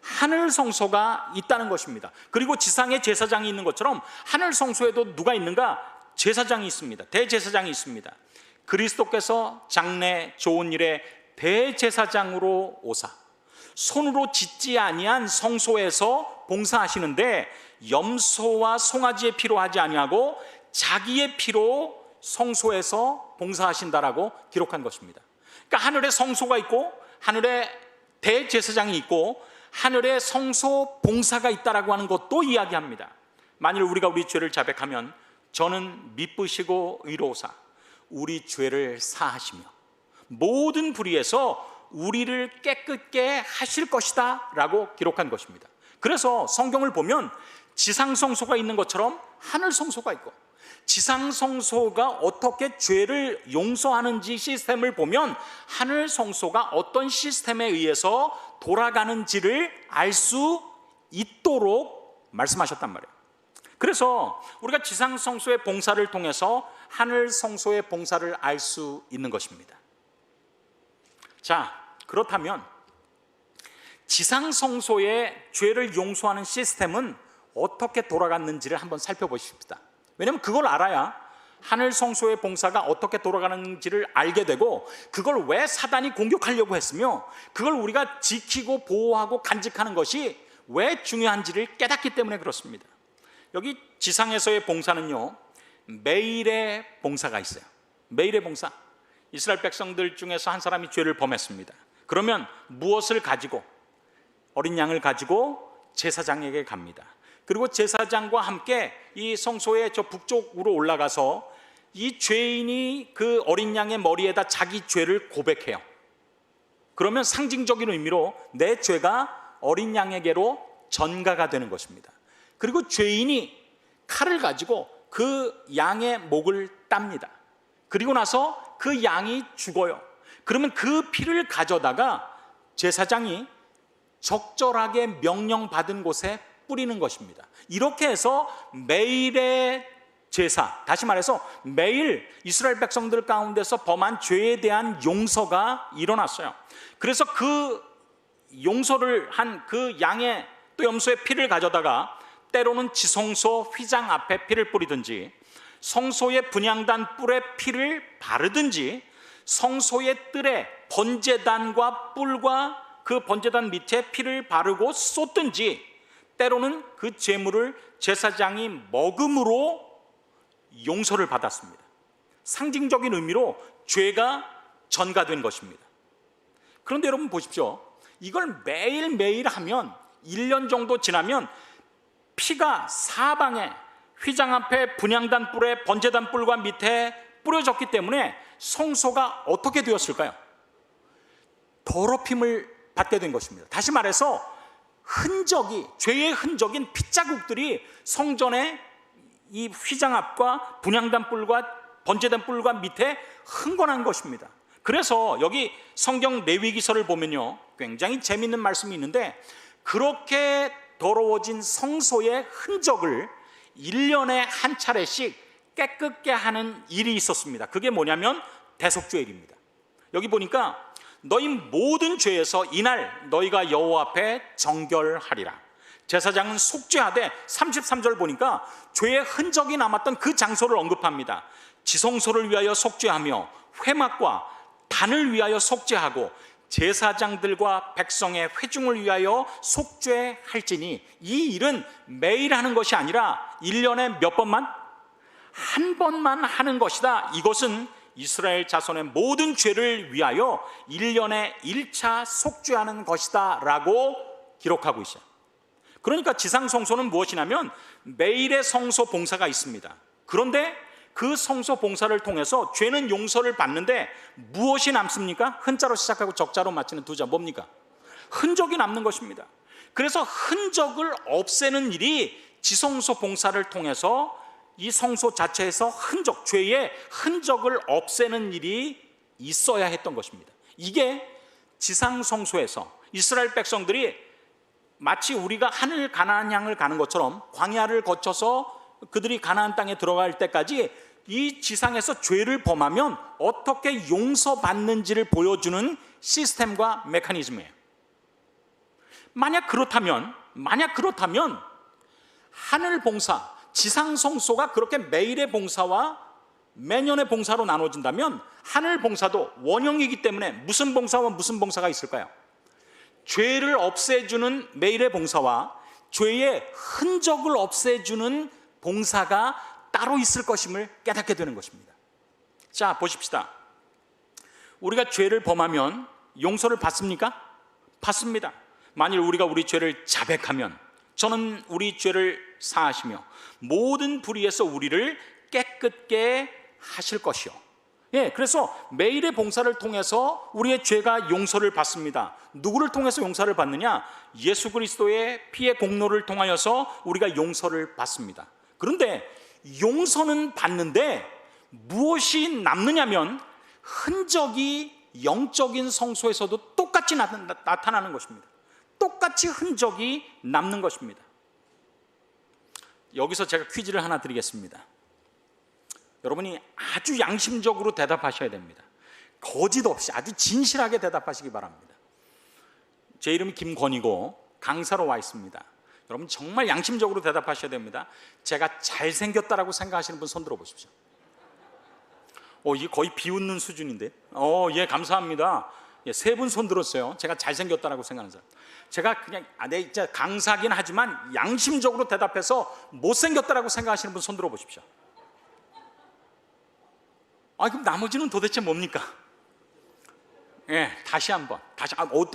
하늘 성소가 있다는 것입니다. 그리고 지상에 제사장이 있는 것처럼 하늘 성소에도 누가 있는가? 제사장이 있습니다. 대제사장이 있습니다. 그리스도께서 장래 좋은 일에 대제사장으로 오사 손으로 짓지 아니한 성소에서 봉사하시는데 염소와 송아지의 피로 하지 아니하고 자기의 피로 성소에서 봉사하신다라고 기록한 것입니다. 그러니까 하늘에 성소가 있고 하늘에 대제사장이 있고 하늘에 성소 봉사가 있다라고 하는 것도 이야기합니다. 만일 우리가 우리 죄를 자백하면 저는 미쁘시고 의로우사 우리 죄를 사하시며 모든 불의에서 우리를 깨끗게 하실 것이다 라고 기록한 것입니다. 그래서 성경을 보면 지상 성소가 있는 것처럼 하늘 성소가 있고, 지상 성소가 어떻게 죄를 용서하는지 시스템을 보면 하늘 성소가 어떤 시스템에 의해서 돌아가는지를 알 수 있도록 말씀하셨단 말이에요. 그래서 우리가 지상 성소의 봉사를 통해서 하늘 성소의 봉사를 알 수 있는 것입니다. 자, 그렇다면 지상 성소의 죄를 용서하는 시스템은 어떻게 돌아갔는지를 한번 살펴보십시다. 왜냐하면 그걸 알아야 하늘 성소의 봉사가 어떻게 돌아가는지를 알게 되고, 그걸 왜 사단이 공격하려고 했으며 그걸 우리가 지키고 보호하고 간직하는 것이 왜 중요한지를 깨닫기 때문에 그렇습니다. 여기 지상에서의 봉사는요, 매일의 봉사가 있어요. 매일의 봉사. 이스라엘 백성들 중에서 한 사람이 죄를 범했습니다. 그러면 무엇을 가지고, 어린 양을 가지고 제사장에게 갑니다. 그리고 제사장과 함께 이 성소의 저 북쪽으로 올라가서 이 죄인이 그 어린 양의 머리에다 자기 죄를 고백해요. 그러면 상징적인 의미로 내 죄가 어린 양에게로 전가가 되는 것입니다. 그리고 죄인이 칼을 가지고 그 양의 목을 땁니다. 그리고 나서 그 양이 죽어요. 그러면 그 피를 가져다가 제사장이 적절하게 명령받은 곳에 뿌리는 것입니다. 이렇게 해서 매일의 제사, 다시 말해서 매일 이스라엘 백성들 가운데서 범한 죄에 대한 용서가 일어났어요. 그래서 그 용서를 한 그 양의 또 염소의 피를 가져다가 때로는 지성소 휘장 앞에 피를 뿌리든지, 성소의 분향단 뿔에 피를 바르든지, 성소의 뜰에 번제단과 뿔과 그 번제단 밑에 피를 바르고 쏟든지, 때로는 그 제물을 제사장이 먹음으로 용서를 받았습니다. 상징적인 의미로 죄가 전가된 것입니다. 그런데 여러분 보십시오. 이걸 매일매일 하면 1년 정도 지나면 피가 사방에 휘장 앞에 분향단 뿔에 번제단 뿔과 밑에 뿌려졌기 때문에 성소가 어떻게 되었을까요? 더럽힘을 받게 된 것입니다. 다시 말해서 흔적이, 죄의 흔적인 핏자국들이 성전의 이 휘장 앞과 분향단 뿔과 번제단 뿔과 밑에 흥건한 것입니다. 그래서 여기 성경 레위기서를 보면요, 굉장히 재미있는 말씀이 있는데, 그렇게 더러워진 성소의 흔적을 1년에 한 차례씩 깨끗게 하는 일이 있었습니다. 그게 뭐냐면 대속죄일입니다. 여기 보니까 너희 모든 죄에서 이날 너희가 여호와 앞에 정결하리라. 제사장은 속죄하되 33절 보니까 죄의 흔적이 남았던 그 장소를 언급합니다. 지성소를 위하여 속죄하며 회막과 단을 위하여 속죄하고 제사장들과 백성의 회중을 위하여 속죄할지니, 이 일은 매일 하는 것이 아니라 1년에 몇 번만? 한 번만 하는 것이다. 이것은 이스라엘 자손의 모든 죄를 위하여 1년에 1차 속죄하는 것이다 라고 기록하고 있어요. 그러니까 지상성소는 무엇이냐면 매일의 성소 봉사가 있습니다. 그런데 그 성소 봉사를 통해서 죄는 용서를 받는데 무엇이 남습니까? 흔자로 시작하고 적자로 마치는 두 자 뭡니까? 흔적이 남는 것입니다. 그래서 흔적을 없애는 일이 지성소 봉사를 통해서 이 성소 자체에서 흔적, 죄의 흔적을 없애는 일이 있어야 했던 것입니다. 이게 지상성소에서 이스라엘 백성들이 마치 우리가 하늘 가나안 향을 가는 것처럼 광야를 거쳐서 그들이 가나안 땅에 들어갈 때까지 이 지상에서 죄를 범하면 어떻게 용서받는지를 보여주는 시스템과 메커니즘이에요. 만약 그렇다면 하늘 봉사, 지상 성소가 그렇게 매일의 봉사와 매년의 봉사로 나눠진다면 하늘 봉사도 원형이기 때문에 무슨 봉사와 무슨 봉사가 있을까요? 죄를 없애주는 매일의 봉사와 죄의 흔적을 없애주는 봉사가 따로 있을 것임을 깨닫게 되는 것입니다. 자, 보십시다. 우리가 죄를 범하면 용서를 받습니까? 받습니다. 만일 우리가 우리 죄를 자백하면 저는 우리 죄를 사하시며 모든 불의에서 우리를 깨끗게 하실 것이요. 그래서 매일의 봉사를 통해서 우리의 죄가 용서를 받습니다. 누구를 통해서 용서를 받느냐? 예수 그리스도의 피의 공로를 통하여서 우리가 용서를 받습니다. 그런데 용서는 받는데 무엇이 남느냐면 흔적이 영적인 성소에서도 똑같이 나타나는 것입니다. 똑같이 흔적이 남는 것입니다. 여기서 제가 퀴즈를 하나 드리겠습니다. 여러분이 아주 양심적으로 대답하셔야 됩니다. 거짓 없이 아주 진실하게 대답하시기 바랍니다. 제 이름이 김권이고 강사로 와 있습니다. 여러분 정말 양심적으로 대답하셔야 됩니다. 제가 잘생겼다라고 생각하시는 분 손 들어 보십시오. 이게 거의 비웃는 수준인데. 예, 감사합니다. 예, 세 분 손 들었어요. 제가 잘생겼다라고 생각하는 사람. 제가 그냥 진짜 강사긴 하지만 양심적으로 대답해서 못생겼다라고 생각하시는 분 손 들어 보십시오. 그럼 나머지는 도대체 뭡니까? 예, 다시 한번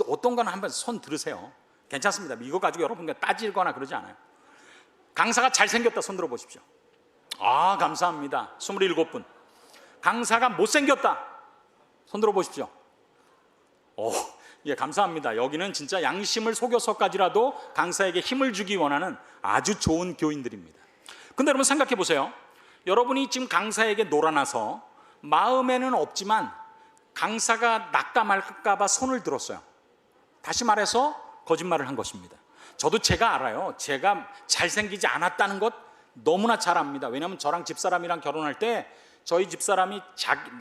어떤 건 한번 손 들으세요. 괜찮습니다. 이거 가지고 여러분과 따지거나 그러지 않아요. 강사가 잘생겼다 손 들어 보십시오. 감사합니다. 27분. 강사가 못생겼다 손 들어 보십시오. 예, 감사합니다. 여기는 진짜 양심을 속여서까지라도 강사에게 힘을 주기 원하는 아주 좋은 교인들입니다. 근데 여러분 생각해 보세요. 여러분이 지금 강사에게 놀아나서 마음에는 없지만 강사가 낙감할까 봐 손을 들었어요. 다시 말해서 거짓말을 한 것입니다. 저도 제가 알아요. 제가 잘생기지 않았다는 것 너무나 잘 압니다. 왜냐하면 저랑 집사람이랑 결혼할 때 저희 집사람이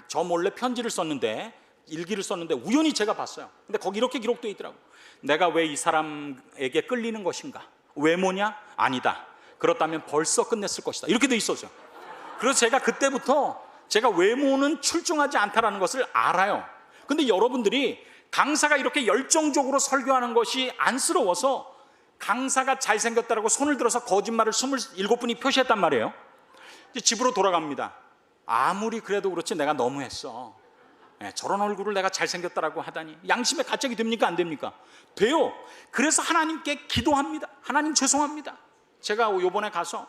저 몰래 편지를 썼는데, 일기를 썼는데 우연히 제가 봤어요. 근데 거기 이렇게 기록되어 있더라고요. 내가 왜 이 사람에게 끌리는 것인가? 외모냐? 아니다. 그렇다면 벌써 끝냈을 것이다. 이렇게 돼 있었죠. 그래서 제가 그때부터 제가 외모는 출중하지 않다라는 것을 알아요. 근데 여러분들이 강사가 이렇게 열정적으로 설교하는 것이 안쓰러워서 강사가 잘생겼다라고 손을 들어서 거짓말을 27분이 표시했단 말이에요. 이제 집으로 돌아갑니다. 아무리 그래도 그렇지 내가 너무했어. 저런 얼굴을 내가 잘생겼다라고 하다니 양심에 가책이 됩니까? 안 됩니까? 돼요. 그래서 하나님께 기도합니다. 하나님 죄송합니다. 제가 요번에 가서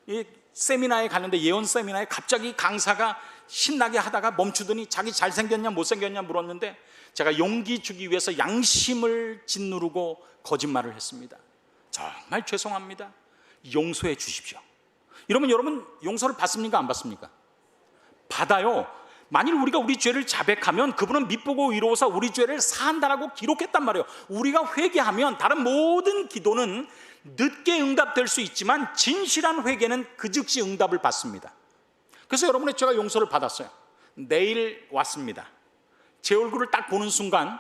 이 세미나에 갔는데, 예언 세미나에 갑자기 강사가 신나게 하다가 멈추더니 자기 잘생겼냐 못생겼냐 물었는데 제가 용기 주기 위해서 양심을 짓누르고 거짓말을 했습니다. 정말 죄송합니다. 용서해 주십시오. 이러면 여러분 용서를 받습니까? 안 받습니까? 받아요. 만일 우리가 우리 죄를 자백하면 그분은 미쁘고 위로워서 우리 죄를 사한다라고 기록했단 말이에요. 우리가 회개하면 다른 모든 기도는 늦게 응답될 수 있지만 진실한 회개는 그 즉시 응답을 받습니다. 그래서 여러분의 죄가 용서를 받았어요. 내일 왔습니다. 제 얼굴을 딱 보는 순간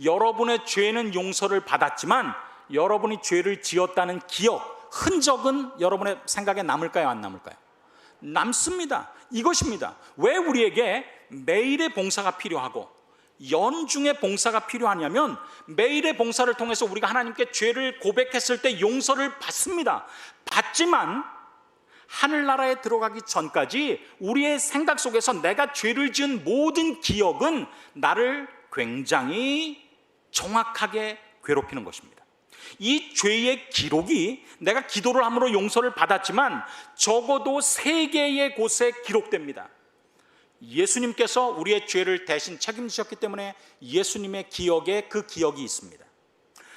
여러분의 죄는 용서를 받았지만 여러분이 죄를 지었다는 기억, 흔적은 여러분의 생각에 남을까요? 안 남을까요? 남습니다. 이것입니다. 왜 우리에게 매일의 봉사가 필요하고 연중의 봉사가 필요하냐면, 매일의 봉사를 통해서 우리가 하나님께 죄를 고백했을 때 용서를 받습니다. 받지만 하늘나라에 들어가기 전까지 우리의 생각 속에서 내가 죄를 지은 모든 기억은 나를 굉장히 정확하게 괴롭히는 것입니다. 이 죄의 기록이 내가 기도를 함으로 용서를 받았지만 적어도 3개의 곳에 기록됩니다. 예수님께서 우리의 죄를 대신 책임지셨기 때문에 예수님의 기억에 그 기억이 있습니다.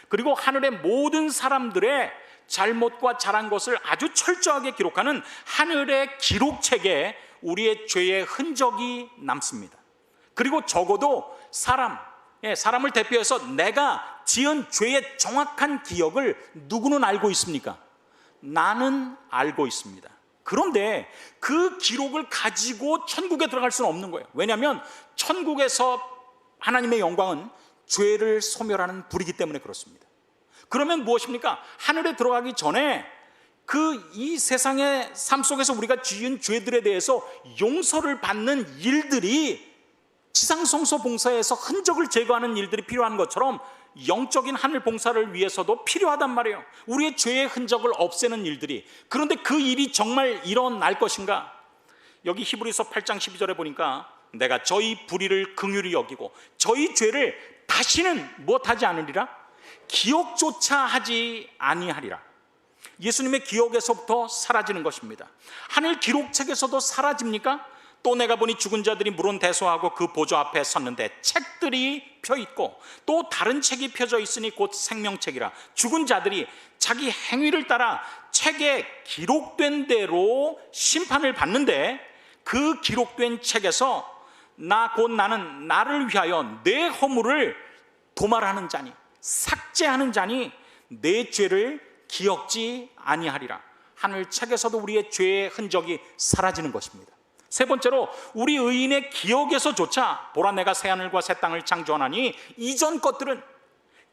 그리고 하늘의 모든 사람들의 잘못과 잘한 것을 아주 철저하게 기록하는 하늘의 기록책에 우리의 죄의 흔적이 남습니다. 그리고 적어도 사람을 대표해서 내가 지은 죄의 정확한 기억을 누구는 알고 있습니까? 나는 알고 있습니다. 그런데 그 기록을 가지고 천국에 들어갈 수는 없는 거예요. 왜냐하면 천국에서 하나님의 영광은 죄를 소멸하는 불이기 때문에 그렇습니다. 그러면 무엇입니까? 하늘에 들어가기 전에 이 세상의 삶 속에서 우리가 지은 죄들에 대해서 용서를 받는 일들이, 지상성소 봉사에서 흔적을 제거하는 일들이 필요한 것처럼 영적인 하늘 봉사를 위해서도 필요하단 말이에요. 우리의 죄의 흔적을 없애는 일들이. 그런데 그 일이 정말 일어날 것인가? 여기 히브리서 8장 12절에 보니까 내가 저희 불의를 긍휼히 여기고 저희 죄를 다시는 무엇하지 않으리라? 기억조차 하지 아니하리라. 예수님의 기억에서부터 사라지는 것입니다. 하늘 기록책에서도 사라집니까? 또 내가 보니 죽은 자들이 물은 대소하고 그 보좌 앞에 섰는데 책들이 펴있고 또 다른 책이 펴져 있으니 곧 생명책이라. 죽은 자들이 자기 행위를 따라 책에 기록된 대로 심판을 받는데, 그 기록된 책에서 나는 나를 위하여 내 허물을 도말하는 자니, 삭제하는 자니 내 죄를 기억지 아니하리라. 하늘 책에서도 우리의 죄의 흔적이 사라지는 것입니다. 세 번째로, 우리 의인의 기억에서조차 보라 내가 새하늘과 새 땅을 창조하나니 이전 것들은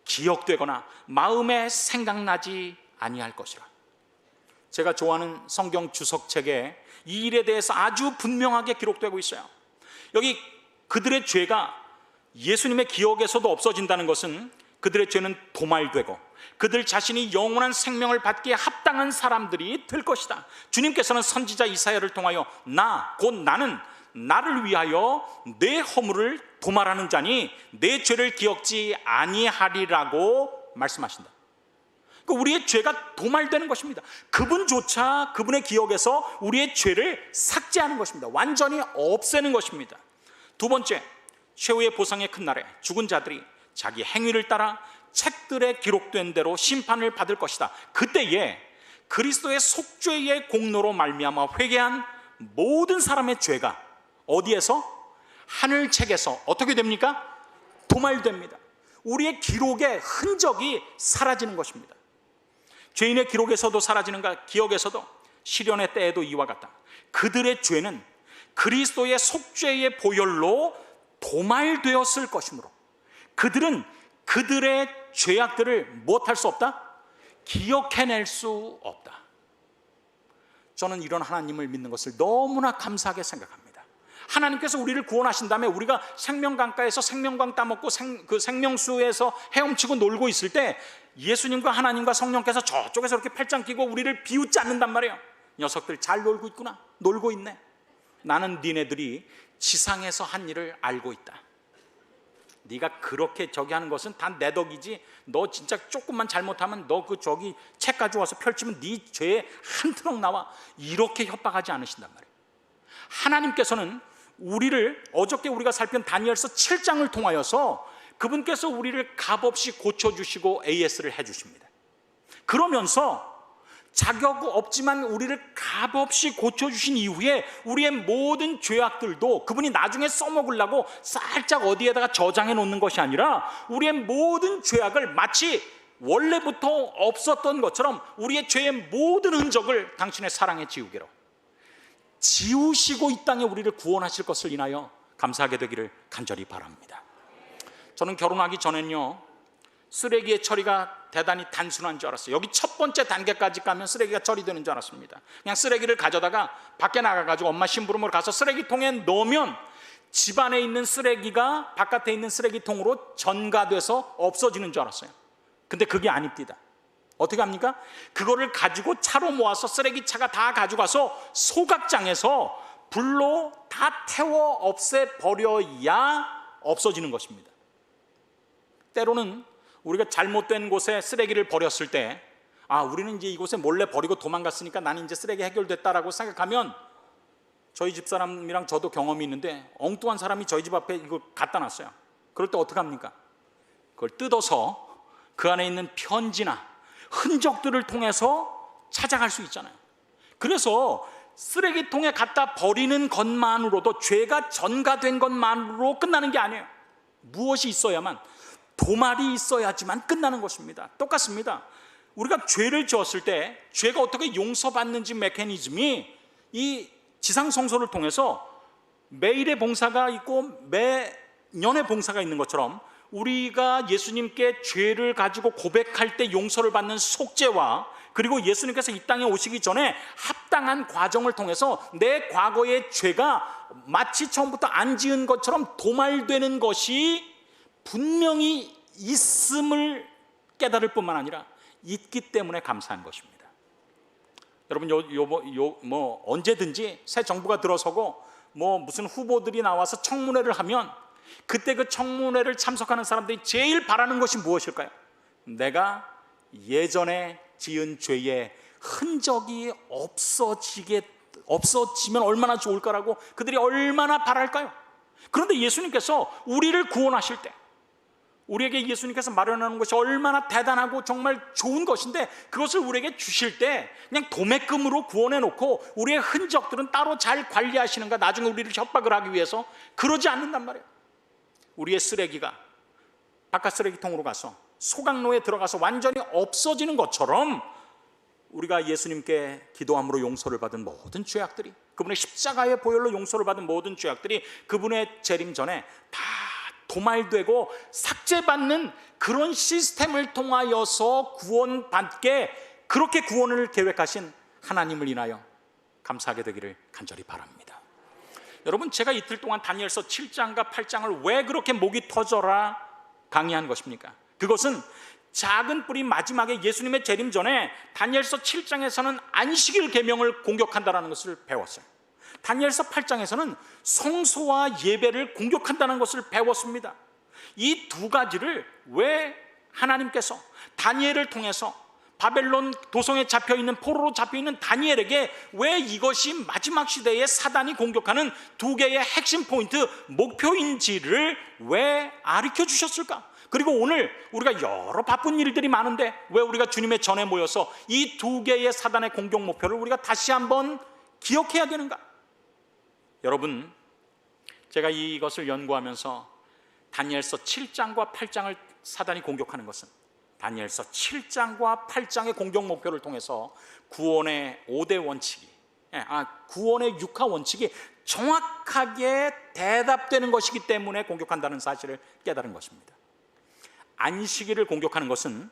기억되거나 마음에 생각나지 아니할 것이라. 제가 좋아하는 성경 주석책에 이 일에 대해서 아주 분명하게 기록되고 있어요. 여기 그들의 죄가 예수님의 기억에서도 없어진다는 것은 그들의 죄는 도말되고 그들 자신이 영원한 생명을 받기에 합당한 사람들이 될 것이다. 주님께서는 선지자 이사야를 통하여 곧 나는 나를 위하여 내 허물을 도말하는 자니 내 죄를 기억지 아니하리라고 말씀하신다. 그러니까 우리의 죄가 도말되는 것입니다. 그분조차 그분의 기억에서 우리의 죄를 삭제하는 것입니다. 완전히 없애는 것입니다. 두 번째, 최후의 보상의 큰 날에 죽은 자들이 자기 행위를 따라 책들에 기록된 대로 심판을 받을 것이다. 그때에 그리스도의 속죄의 공로로 말미암아 회개한 모든 사람의 죄가 어디에서? 하늘책에서 어떻게 됩니까? 도말됩니다. 우리의 기록의 흔적이 사라지는 것입니다. 죄인의 기록에서도 사라지는가? 기억에서도. 시련의 때에도 이와 같다. 그들의 죄는 그리스도의 속죄의 보혈로 도말되었을 것이므로 그들은 그들의 죄악들을 무엇할 수 없다? 기억해낼 수 없다. 저는 이런 하나님을 믿는 것을 너무나 감사하게 생각합니다. 하나님께서 우리를 구원하신 다음에 우리가 생명강가에서 생명강 따먹고 그 생명수에서 헤엄치고 놀고 있을 때 예수님과 하나님과 성령께서 저쪽에서 이렇게 팔짱 끼고 우리를 비웃지 않는단 말이에요. 녀석들 잘 놀고 있구나. 놀고 있네. 나는 니네들이 지상에서 한 일을 알고 있다. 네가 그렇게 저기 하는 것은 다 내 덕이지, 너 진짜 조금만 잘못하면 너 저기 책 가져와서 펼치면 네 죄에 한 트럭 나와. 이렇게 협박하지 않으신단 말이에요. 하나님께서는 우리를 어저께 우리가 살핀 다니엘서 7장을 통하여서 그분께서 우리를 값없이 고쳐주시고 AS를 해주십니다. 그러면서 자격 없지만 우리를 값없이 고쳐주신 이후에 우리의 모든 죄악들도 그분이 나중에 써먹으려고 살짝 어디에다가 저장해 놓는 것이 아니라 우리의 모든 죄악을 마치 원래부터 없었던 것처럼 우리의 죄의 모든 흔적을 당신의 사랑에 지우기로 지우시고 이 땅에 우리를 구원하실 것을 인하여 감사하게 되기를 간절히 바랍니다. 저는 결혼하기 전엔요, 쓰레기의 처리가 대단히 단순한 줄 알았어요. 여기 첫 번째 단계까지 가면 쓰레기가 처리되는 줄 알았습니다. 그냥 쓰레기를 가져다가 밖에 나가가지고 엄마 심부름으로 가서 쓰레기통에 넣으면 집안에 있는 쓰레기가 바깥에 있는 쓰레기통으로 전가돼서 없어지는 줄 알았어요. 근데 그게 아닙니다. 어떻게 합니까? 그거를 가지고 차로 모아서 쓰레기차가 다 가져가서 소각장에서 불로 다 태워 없애버려야 없어지는 것입니다. 때로는 우리가 잘못된 곳에 쓰레기를 버렸을 때 우리는 이제 이곳에 몰래 버리고 도망갔으니까 나는 이제 쓰레기 해결됐다라고 생각하면, 저희 집사람이랑 저도 경험이 있는데 엉뚱한 사람이 저희 집 앞에 이걸 갖다 놨어요. 그럴 때 어떻게 합니까? 그걸 뜯어서 그 안에 있는 편지나 흔적들을 통해서 찾아갈 수 있잖아요. 그래서 쓰레기통에 갖다 버리는 것만으로도, 죄가 전가된 것만으로 끝나는 게 아니에요. 무엇이 있어야만, 도말이 있어야지만 끝나는 것입니다. 똑같습니다. 우리가 죄를 지었을 때 죄가 어떻게 용서받는지 메커니즘이 이 지상성소를 통해서 매일의 봉사가 있고 매년의 봉사가 있는 것처럼, 우리가 예수님께 죄를 가지고 고백할 때 용서를 받는 속죄와, 그리고 예수님께서 이 땅에 오시기 전에 합당한 과정을 통해서 내 과거의 죄가 마치 처음부터 안 지은 것처럼 도말되는 것이 분명히 있음을 깨달을 뿐만 아니라 있기 때문에 감사한 것입니다. 여러분, 언제든지 새 정부가 들어서고 무슨 후보들이 나와서 청문회를 하면, 그때 그 청문회를 참석하는 사람들이 제일 바라는 것이 무엇일까요? 내가 예전에 지은 죄의 흔적이 없어지면 얼마나 좋을까라고 그들이 얼마나 바랄까요? 그런데 예수님께서 우리를 구원하실 때, 우리에게 예수님께서 마련하는 것이 얼마나 대단하고 정말 좋은 것인데, 그것을 우리에게 주실 때 그냥 도매금으로 구원해 놓고 우리의 흔적들은 따로 잘 관리하시는가, 나중에 우리를 협박을 하기 위해서 그러지 않는단 말이에요. 우리의 쓰레기가 바깥 쓰레기통으로 가서 소각로에 들어가서 완전히 없어지는 것처럼, 우리가 예수님께 기도함으로 용서를 받은 모든 죄악들이, 그분의 십자가의 보혈로 용서를 받은 모든 죄악들이 그분의 재림 전에 다 도말되고 삭제받는 그런 시스템을 통하여서 구원받게, 그렇게 구원을 계획하신 하나님을 인하여 감사하게 되기를 간절히 바랍니다. 여러분, 제가 이틀 동안 다니엘서 7장과 8장을 왜 그렇게 목이 터져라 강의한 것입니까? 그것은 작은 뿔이 마지막에 예수님의 재림 전에 다니엘서 7장에서는 안식일 계명을 공격한다는 것을 배웠어요. 다니엘서 8장에서는 성소와 예배를 공격한다는 것을 배웠습니다. 이 두 가지를 왜 하나님께서 다니엘을 통해서 바벨론 도성에 잡혀있는, 포로로 잡혀있는 다니엘에게 왜 이것이 마지막 시대에 사단이 공격하는 두 개의 핵심 포인트, 목표인지를 왜 가르쳐 주셨을까? 그리고 오늘 우리가 여러 바쁜 일들이 많은데 왜 우리가 주님의 전에 모여서 이 두 개의 사단의 공격 목표를 우리가 다시 한번 기억해야 되는가? 여러분, 제가 이것을 연구하면서 다니엘서 7장과 8장을 사단이 공격하는 것은, 다니엘서 7장과 8장의 공격 목표를 통해서 구원의 5대 원칙이, 구원의 6하 원칙이 정확하게 대답되는 것이기 때문에 공격한다는 사실을 깨달은 것입니다. 안식일을 공격하는 것은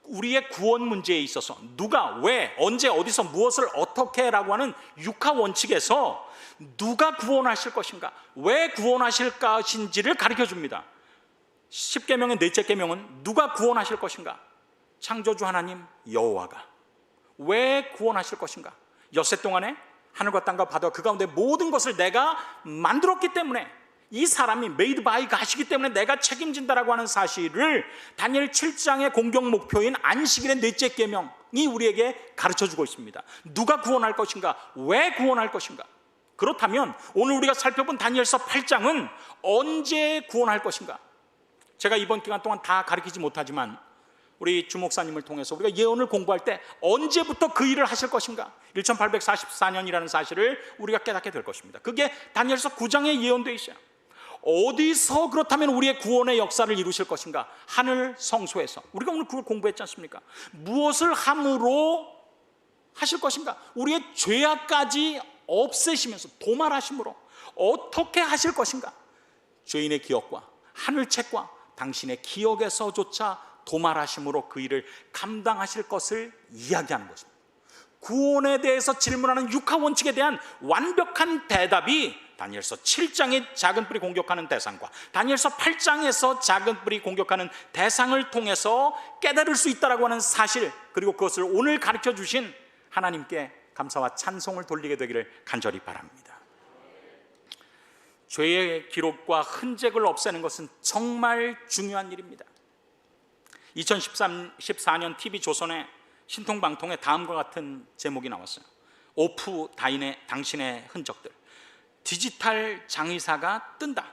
우리의 구원 문제에 있어서 누가, 왜, 언제, 어디서, 무엇을 어떻게 라고 하는 6하 원칙에서 누가 구원하실 것인가, 왜 구원하실 것인지를 가르쳐 줍니다. 10계명의 넷째 계명은 누가 구원하실 것인가? 창조주 하나님 여호와가. 왜 구원하실 것인가? 엿새 동안에 하늘과 땅과 바다와 그 가운데 모든 것을 내가 만들었기 때문에, 이 사람이 메이드 바이 가시기 때문에 내가 책임진다라고 하는 사실을 다니엘 7장의 공격 목표인 안식일의 넷째 계명이 우리에게 가르쳐주고 있습니다. 누가 구원할 것인가? 왜 구원할 것인가? 그렇다면 오늘 우리가 살펴본 다니엘서 8장은 언제 구원할 것인가? 제가 이번 기간 동안 다 가르치지 못하지만 우리 주목사님을 통해서 우리가 예언을 공부할 때 언제부터 그 일을 하실 것인가? 1844년이라는 사실을 우리가 깨닫게 될 것입니다. 그게 다니엘서 9장에 예언되어 있어요. 어디서 그렇다면 우리의 구원의 역사를 이루실 것인가? 하늘 성소에서. 우리가 오늘 그걸 공부했지 않습니까? 무엇을 함으로 하실 것인가? 우리의 죄악까지 없애시면서 도말하심으로 어떻게 하실 것인가? 죄인의 기억과 하늘책과 당신의 기억에서조차 도말하심으로 그 일을 감당하실 것을 이야기하는 것입니다. 구원에 대해서 질문하는 육하 원칙에 대한 완벽한 대답이 다니엘서 7장의 작은 뿔이 공격하는 대상과 다니엘서 8장에서 작은 뿔이 공격하는 대상을 통해서 깨달을 수 있다고 하는 사실, 그리고 그것을 오늘 가르쳐 주신 하나님께 감사와 찬송을 돌리게 되기를 간절히 바랍니다. 죄의 기록과 흔적을 없애는 것은 정말 중요한 일입니다. 2014년 TV조선의 신통방통에 다음과 같은 제목이 나왔어요. 오프 당신의 흔적들. 디지털 장의사가 뜬다.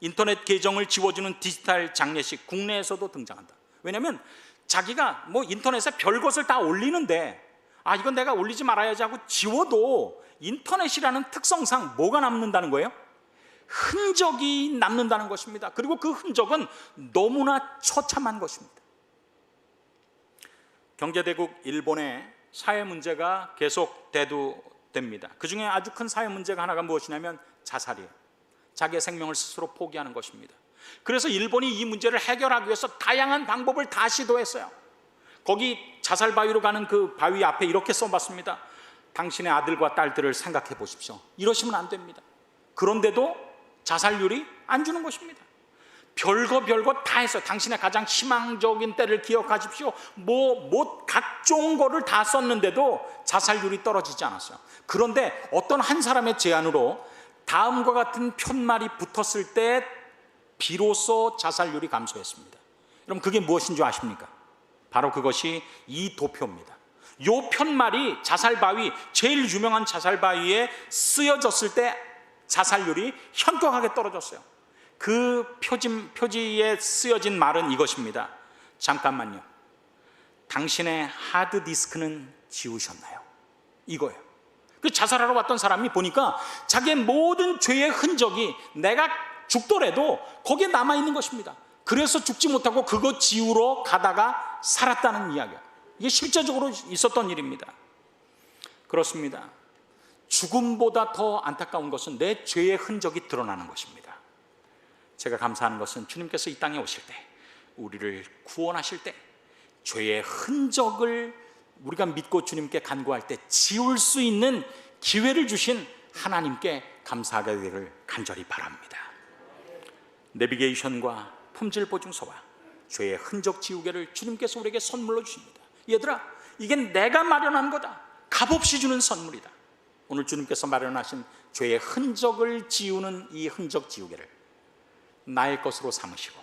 인터넷 계정을 지워주는 디지털 장례식 국내에서도 등장한다. 왜냐하면 자기가 인터넷에 별것을 다 올리는데 이건 내가 올리지 말아야지 하고 지워도 인터넷이라는 특성상 뭐가 남는다는 거예요? 흔적이 남는다는 것입니다. 그리고 그 흔적은 너무나 처참한 것입니다. 경제대국 일본의 사회 문제가 계속 대두됩니다. 그 중에 아주 큰 사회 문제가 하나가 무엇이냐면 자살이에요. 자기의 생명을 스스로 포기하는 것입니다. 그래서 일본이 이 문제를 해결하기 위해서 다양한 방법을 다 시도했어요. 거기 자살 바위로 가는 그 바위 앞에 이렇게 써봤습니다. 당신의 아들과 딸들을 생각해 보십시오. 이러시면 안 됩니다. 그런데도 자살률이 안 주는 것입니다. 별거 다 했어요. 당신의 가장 희망적인 때를 기억하십시오. 각종 거를 다 썼는데도 자살률이 떨어지지 않았어요. 그런데 어떤 한 사람의 제안으로 다음과 같은 편말이 붙었을 때 비로소 자살률이 감소했습니다. 여러분, 그게 무엇인 줄 아십니까? 바로 그것이 이 도표입니다. 이 편말이 자살바위, 제일 유명한 자살바위에 쓰여졌을 때 자살률이 현격하게 떨어졌어요. 그 표지에 쓰여진 말은 이것입니다. 잠깐만요. 당신의 하드디스크는 지우셨나요? 이거예요. 그 자살하러 왔던 사람이 보니까 자기의 모든 죄의 흔적이 내가 죽더라도 거기에 남아있는 것입니다. 그래서 죽지 못하고 그거 지우러 가다가 살았다는 이야기예요. 이게 실제적으로 있었던 일입니다. 그렇습니다. 죽음보다 더 안타까운 것은 내 죄의 흔적이 드러나는 것입니다. 제가 감사하는 것은 주님께서 이 땅에 오실 때, 우리를 구원하실 때 죄의 흔적을 우리가 믿고 주님께 간구할 때 지울 수 있는 기회를 주신 하나님께 감사하게 되기를 간절히 바랍니다. 내비게이션과 품질 보증서와 죄의 흔적 지우개를 주님께서 우리에게 선물로 주십니다. 얘들아, 이게 내가 마련한 거다. 값없이 주는 선물이다. 오늘 주님께서 마련하신 죄의 흔적을 지우는 이 흔적 지우개를 나의 것으로 삼으시고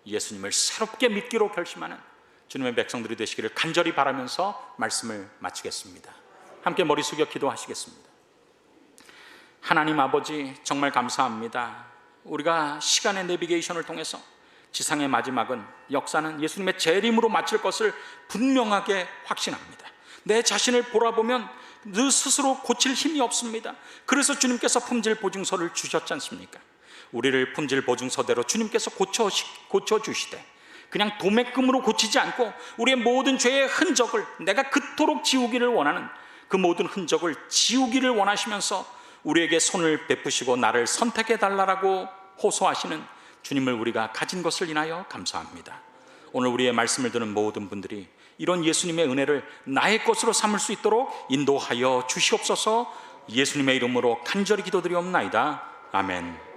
예수님을 새롭게 믿기로 결심하는 주님의 백성들이 되시기를 간절히 바라면서 말씀을 마치겠습니다. 함께 머리 숙여 기도하시겠습니다. 하나님 아버지, 정말 감사합니다. 우리가 시간의 내비게이션을 통해서 지상의 마지막은, 역사는 예수님의 재림으로 마칠 것을 분명하게 확신합니다. 내 자신을 돌아보면 늘 스스로 고칠 힘이 없습니다. 그래서 주님께서 품질 보증서를 주셨지 않습니까? 우리를 품질 보증서대로 주님께서 고쳐주시되 그냥 도매금으로 고치지 않고 우리의 모든 죄의 흔적을 내가 그토록 지우기를 원하는 그 모든 흔적을 지우기를 원하시면서 우리에게 손을 베푸시고 나를 선택해달라고 호소하시는 주님을 우리가 가진 것을 인하여 감사합니다. 오늘 우리의 말씀을 듣는 모든 분들이 이런 예수님의 은혜를 나의 것으로 삼을 수 있도록 인도하여 주시옵소서. 예수님의 이름으로 간절히 기도드리옵나이다. 아멘.